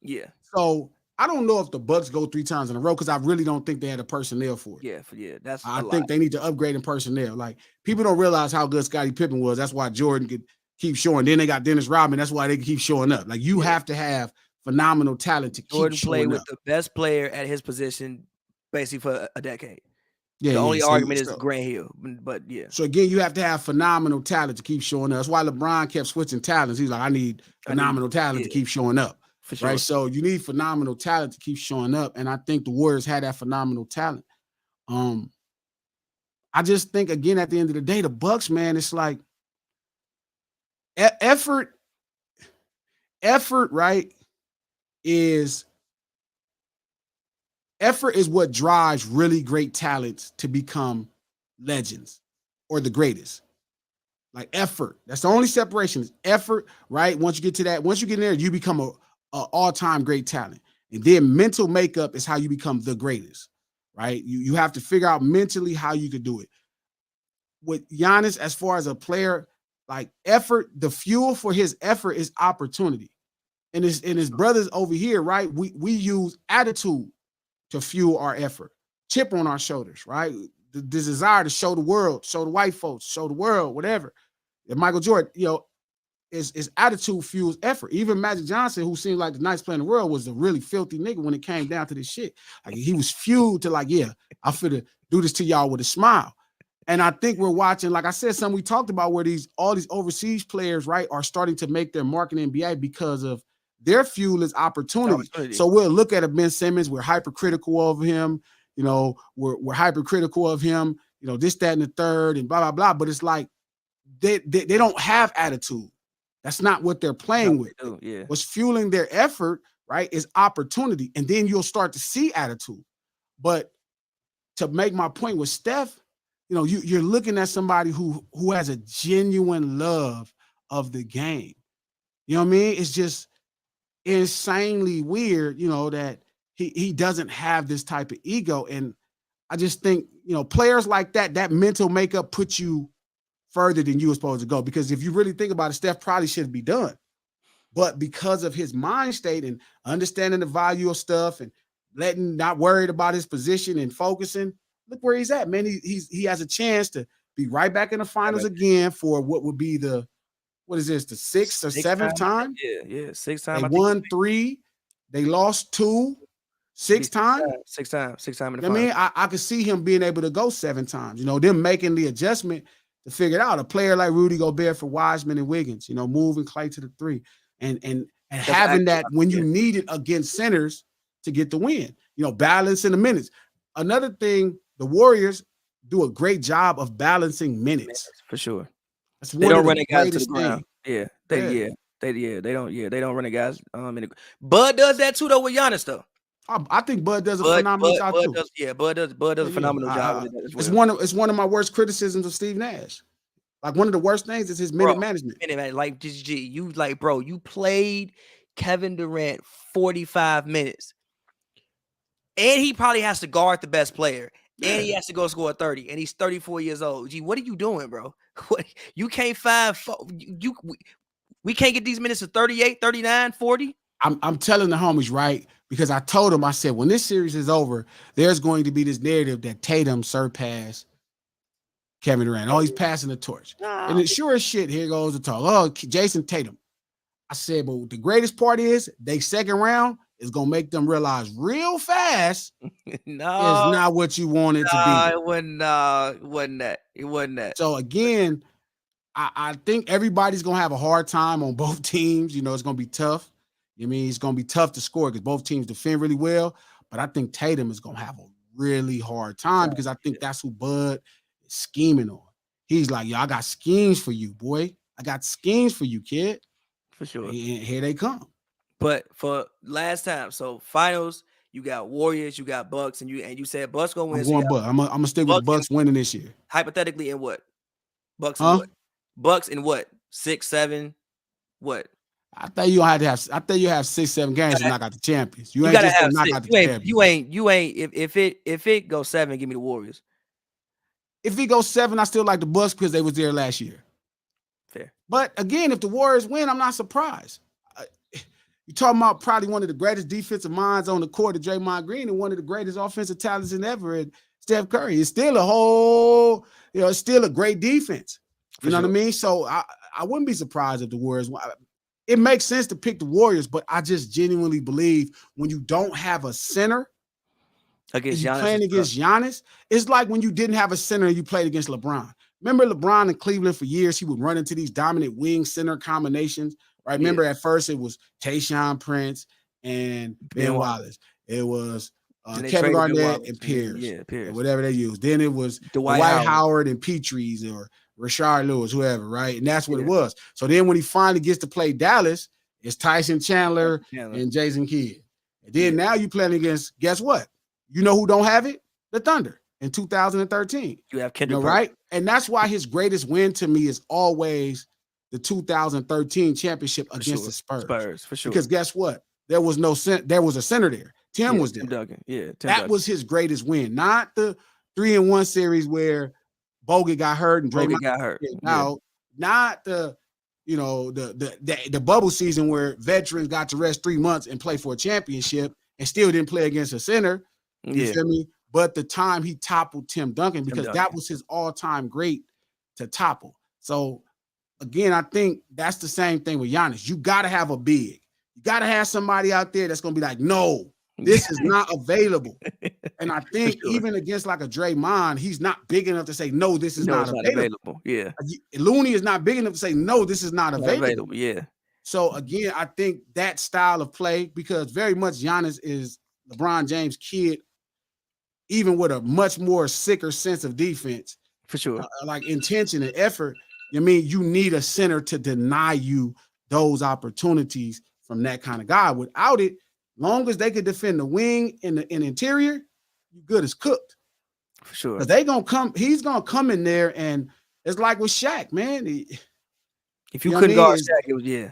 Yeah. So I don't know if the Bucks go 3 times in a row because I really don't think they had the personnel for it. Yeah, that's I a think lot. they need to upgrade in personnel. Like people don't realize how good Scottie Pippen was. That's why Jordan could keep showing. Then they got Dennis Rodman. That's why they can keep showing up. Like you have to have phenomenal talent to keep Jordan played showing with up. the best player at his position basically for a decade. Yeah, The yeah. only argument is Grant Hill, but yeah. So again, you have to have phenomenal talent to keep showing up. That's why LeBron kept switching talents. He's like, I need phenomenal talent to keep showing up. For sure. Right. So you need phenomenal talent to keep showing up. And I think the Warriors had that phenomenal talent. I just think again, at the end of the day, the Bucks, man, it's like effort, right? Effort is what drives really great talents to become legends or the greatest. Like effort. That's the only separation is effort, right? Once you get to that, once you get in there, you become a all-time great talent. And then mental makeup is how you become the greatest, right? You have to figure out mentally how you could do it. With Giannis, as far as a player, like effort, the fuel for his effort is opportunity. And his brothers over here, right? We use attitude to fuel our effort. Chip on our shoulders, right? The desire to show the world, show the white folks, show the world, whatever. And Michael Jordan, his attitude fuels effort. Even Magic Johnson, who seemed like the nicest player in the world, was a really filthy nigga when it came down to this shit. Like he was fueled to like, yeah, I'm finna do this to y'all with a smile. And I think we're watching, like I said, something we talked about where all these overseas players, right, are starting to make their mark in the NBA because of their fuel is opportunity. So we'll look at a Ben Simmons, we're hypercritical of him, we're hypercritical of him, this, that, and the third, and blah, blah, blah. But it's like they don't have attitude. That's not what they're playing with. Yeah. What's fueling their effort, right, is opportunity. And then you'll start to see attitude. But to make my point with Steph, you're looking at somebody who has a genuine love of the game. You know what I mean? It's just insanely weird, that he doesn't have this type of ego. And I just think, players like that mental makeup puts you further than you were supposed to go. Because if you really think about it, Steph probably shouldn't be done. But because of his mind state and understanding the value of stuff and not worried about his position and focusing, look where he's at, man. He has a chance to be right back in the finals again for what would be the sixth or seventh time? Yeah, 6 times. They won 3, they lost 2, 6 times. 6 times in the finals. I mean, I could see him being able to go 7 times. Them making the adjustment to figure it out. A player like Rudy Gobert for Wiseman and Wiggins, moving Klay to the 3, and having that when you need it against centers to get the win. Balancing the minutes. Another thing, the Warriors do a great job of balancing minutes. For sure. That's one of the greatest things. They don't run the guys. Bud does that too though with Giannis though. I think Bud does a phenomenal job too. Bud does a phenomenal job with that as well. It's one of my worst criticisms of Steve Nash. Like one of the worst things is his minute management. Like you you played Kevin Durant 45 minutes. And he probably has to guard the best player. Yeah. And he has to go score 30. And he's 34 years old. Gee, what are you doing, bro? You can't find we can't get these minutes to 38, 39, 40. I'm telling the homies, right? Because I told them, I said, when this series is over, there's going to be this narrative that Tatum surpassed Kevin Durant. Oh, he's passing the torch. And sure as shit, here goes the talk. Oh, Jason Tatum. I said, but the greatest part is they second round is going to make them realize real fast it's not what you want it to be. It wasn't that. So again, I think everybody's going to have a hard time on both teams. It's going to be tough. It's going to be tough to score because both teams defend really well. But I think Tatum is going to have a really hard time because I think that's who Bud is scheming on. He's like, yo, I got schemes for you, boy. I got schemes for you, kid. For sure. And here they come. But for last time, so finals, you got Warriors, you got Bucks, and you said Bucks gonna win. I'm going Bucks. I'm gonna stick with the Bucks winning this year. Hypothetically, in what? Bucks in what? Bucks in what? 6, 7, what? I think you have 6, 7 games to knock out the champions. You ain't just gonna knock out the champions. You ain't. If it goes 7, give me the Warriors. If it goes 7, I still like the Bucks because they was there last year. Fair. But again, if the Warriors win, I'm not surprised. You're talking about probably one of the greatest defensive minds on the court of Draymond Green and one of the greatest offensive talents in ever, and Steph Curry. It's still a whole, it's still a great defense. You know what I mean? So I wouldn't be surprised if the Warriors. It makes sense to pick the Warriors, but I just genuinely believe when you don't have a center against Giannis, playing against Giannis, it's like when you didn't have a center and you played against LeBron. Remember LeBron in Cleveland for years, he would run into these dominant wing center combinations. Right? Remember at first it was Tayshaun Prince and Ben Wallace. It was Kevin Garnett and Pierce, whatever they used. Then it was Dwight Howard and Petrie's or Rashard Lewis, whoever, right? And that's what it was. So then when he finally gets to play Dallas, it's Tyson Chandler and Jason Kidd. And then now you playing against, guess what? You know who don't have it? The Thunder in 2013. You have Kendrick, right? And that's why his greatest win to me is always the 2013 championship against the Spurs. Spurs, for sure. Because guess what? There was a center there. Tim was there. Tim Duncan. Tim Duncan. Was his greatest win, not the 3-1 series where Bogut got hurt and Draymond got hurt. Out. Not the the bubble season where veterans got to rest 3 months and play for a championship and still didn't play against a center. You feel me? But the time he toppled Tim Duncan, because that was his all-time great to topple. So again, I think that's the same thing with Giannis. You got to have a big. You got to have somebody out there that's going to be like, no, this is not available. And I think even against like a Draymond, he's not big enough to say, no, this is not available. Yeah. Looney is not big enough to say, no, this is not available. Yeah. So again, I think that style of play, because very much Giannis is LeBron James' kid, even with a much more sicker sense of defense. For sure. Like intention and effort. I mean, you need a center to deny you those opportunities from that kind of guy. Without it, long as they could defend the wing and the interior, you good as cooked. For sure. Because he's gonna come in there, and it's like with Shaq, man. If you couldn't guard Shaq, it was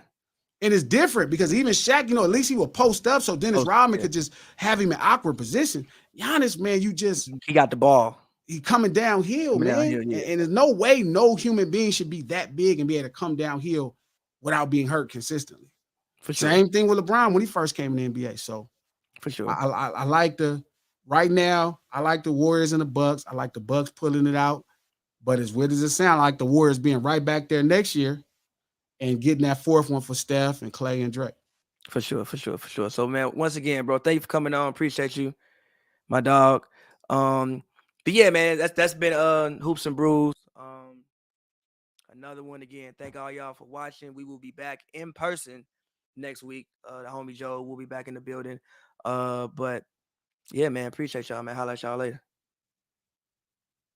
And it's different because even Shaq, at least he would post up so Dennis Rodman could just have him in awkward position. Giannis, man, he got the ball. He coming downhill, man. And there's no way no human being should be that big and be able to come downhill without being hurt consistently. For sure. Same thing with LeBron when he first came in the NBA. So for sure. I like right now, I like the Warriors and the Bucks. I like the Bucks pulling it out. But as weird as it sounds, I like the Warriors being right back there next year and getting that fourth one for Steph and Clay and Drake. For sure. So, man, once again, bro, thank you for coming on. Appreciate you, my dog. But yeah, man, that's been Hoops and Brews. Another one again. Thank all y'all for watching. We will be back in person next week. The homie Joe will be back in the building. But yeah, man, appreciate y'all, man. Holla at y'all later.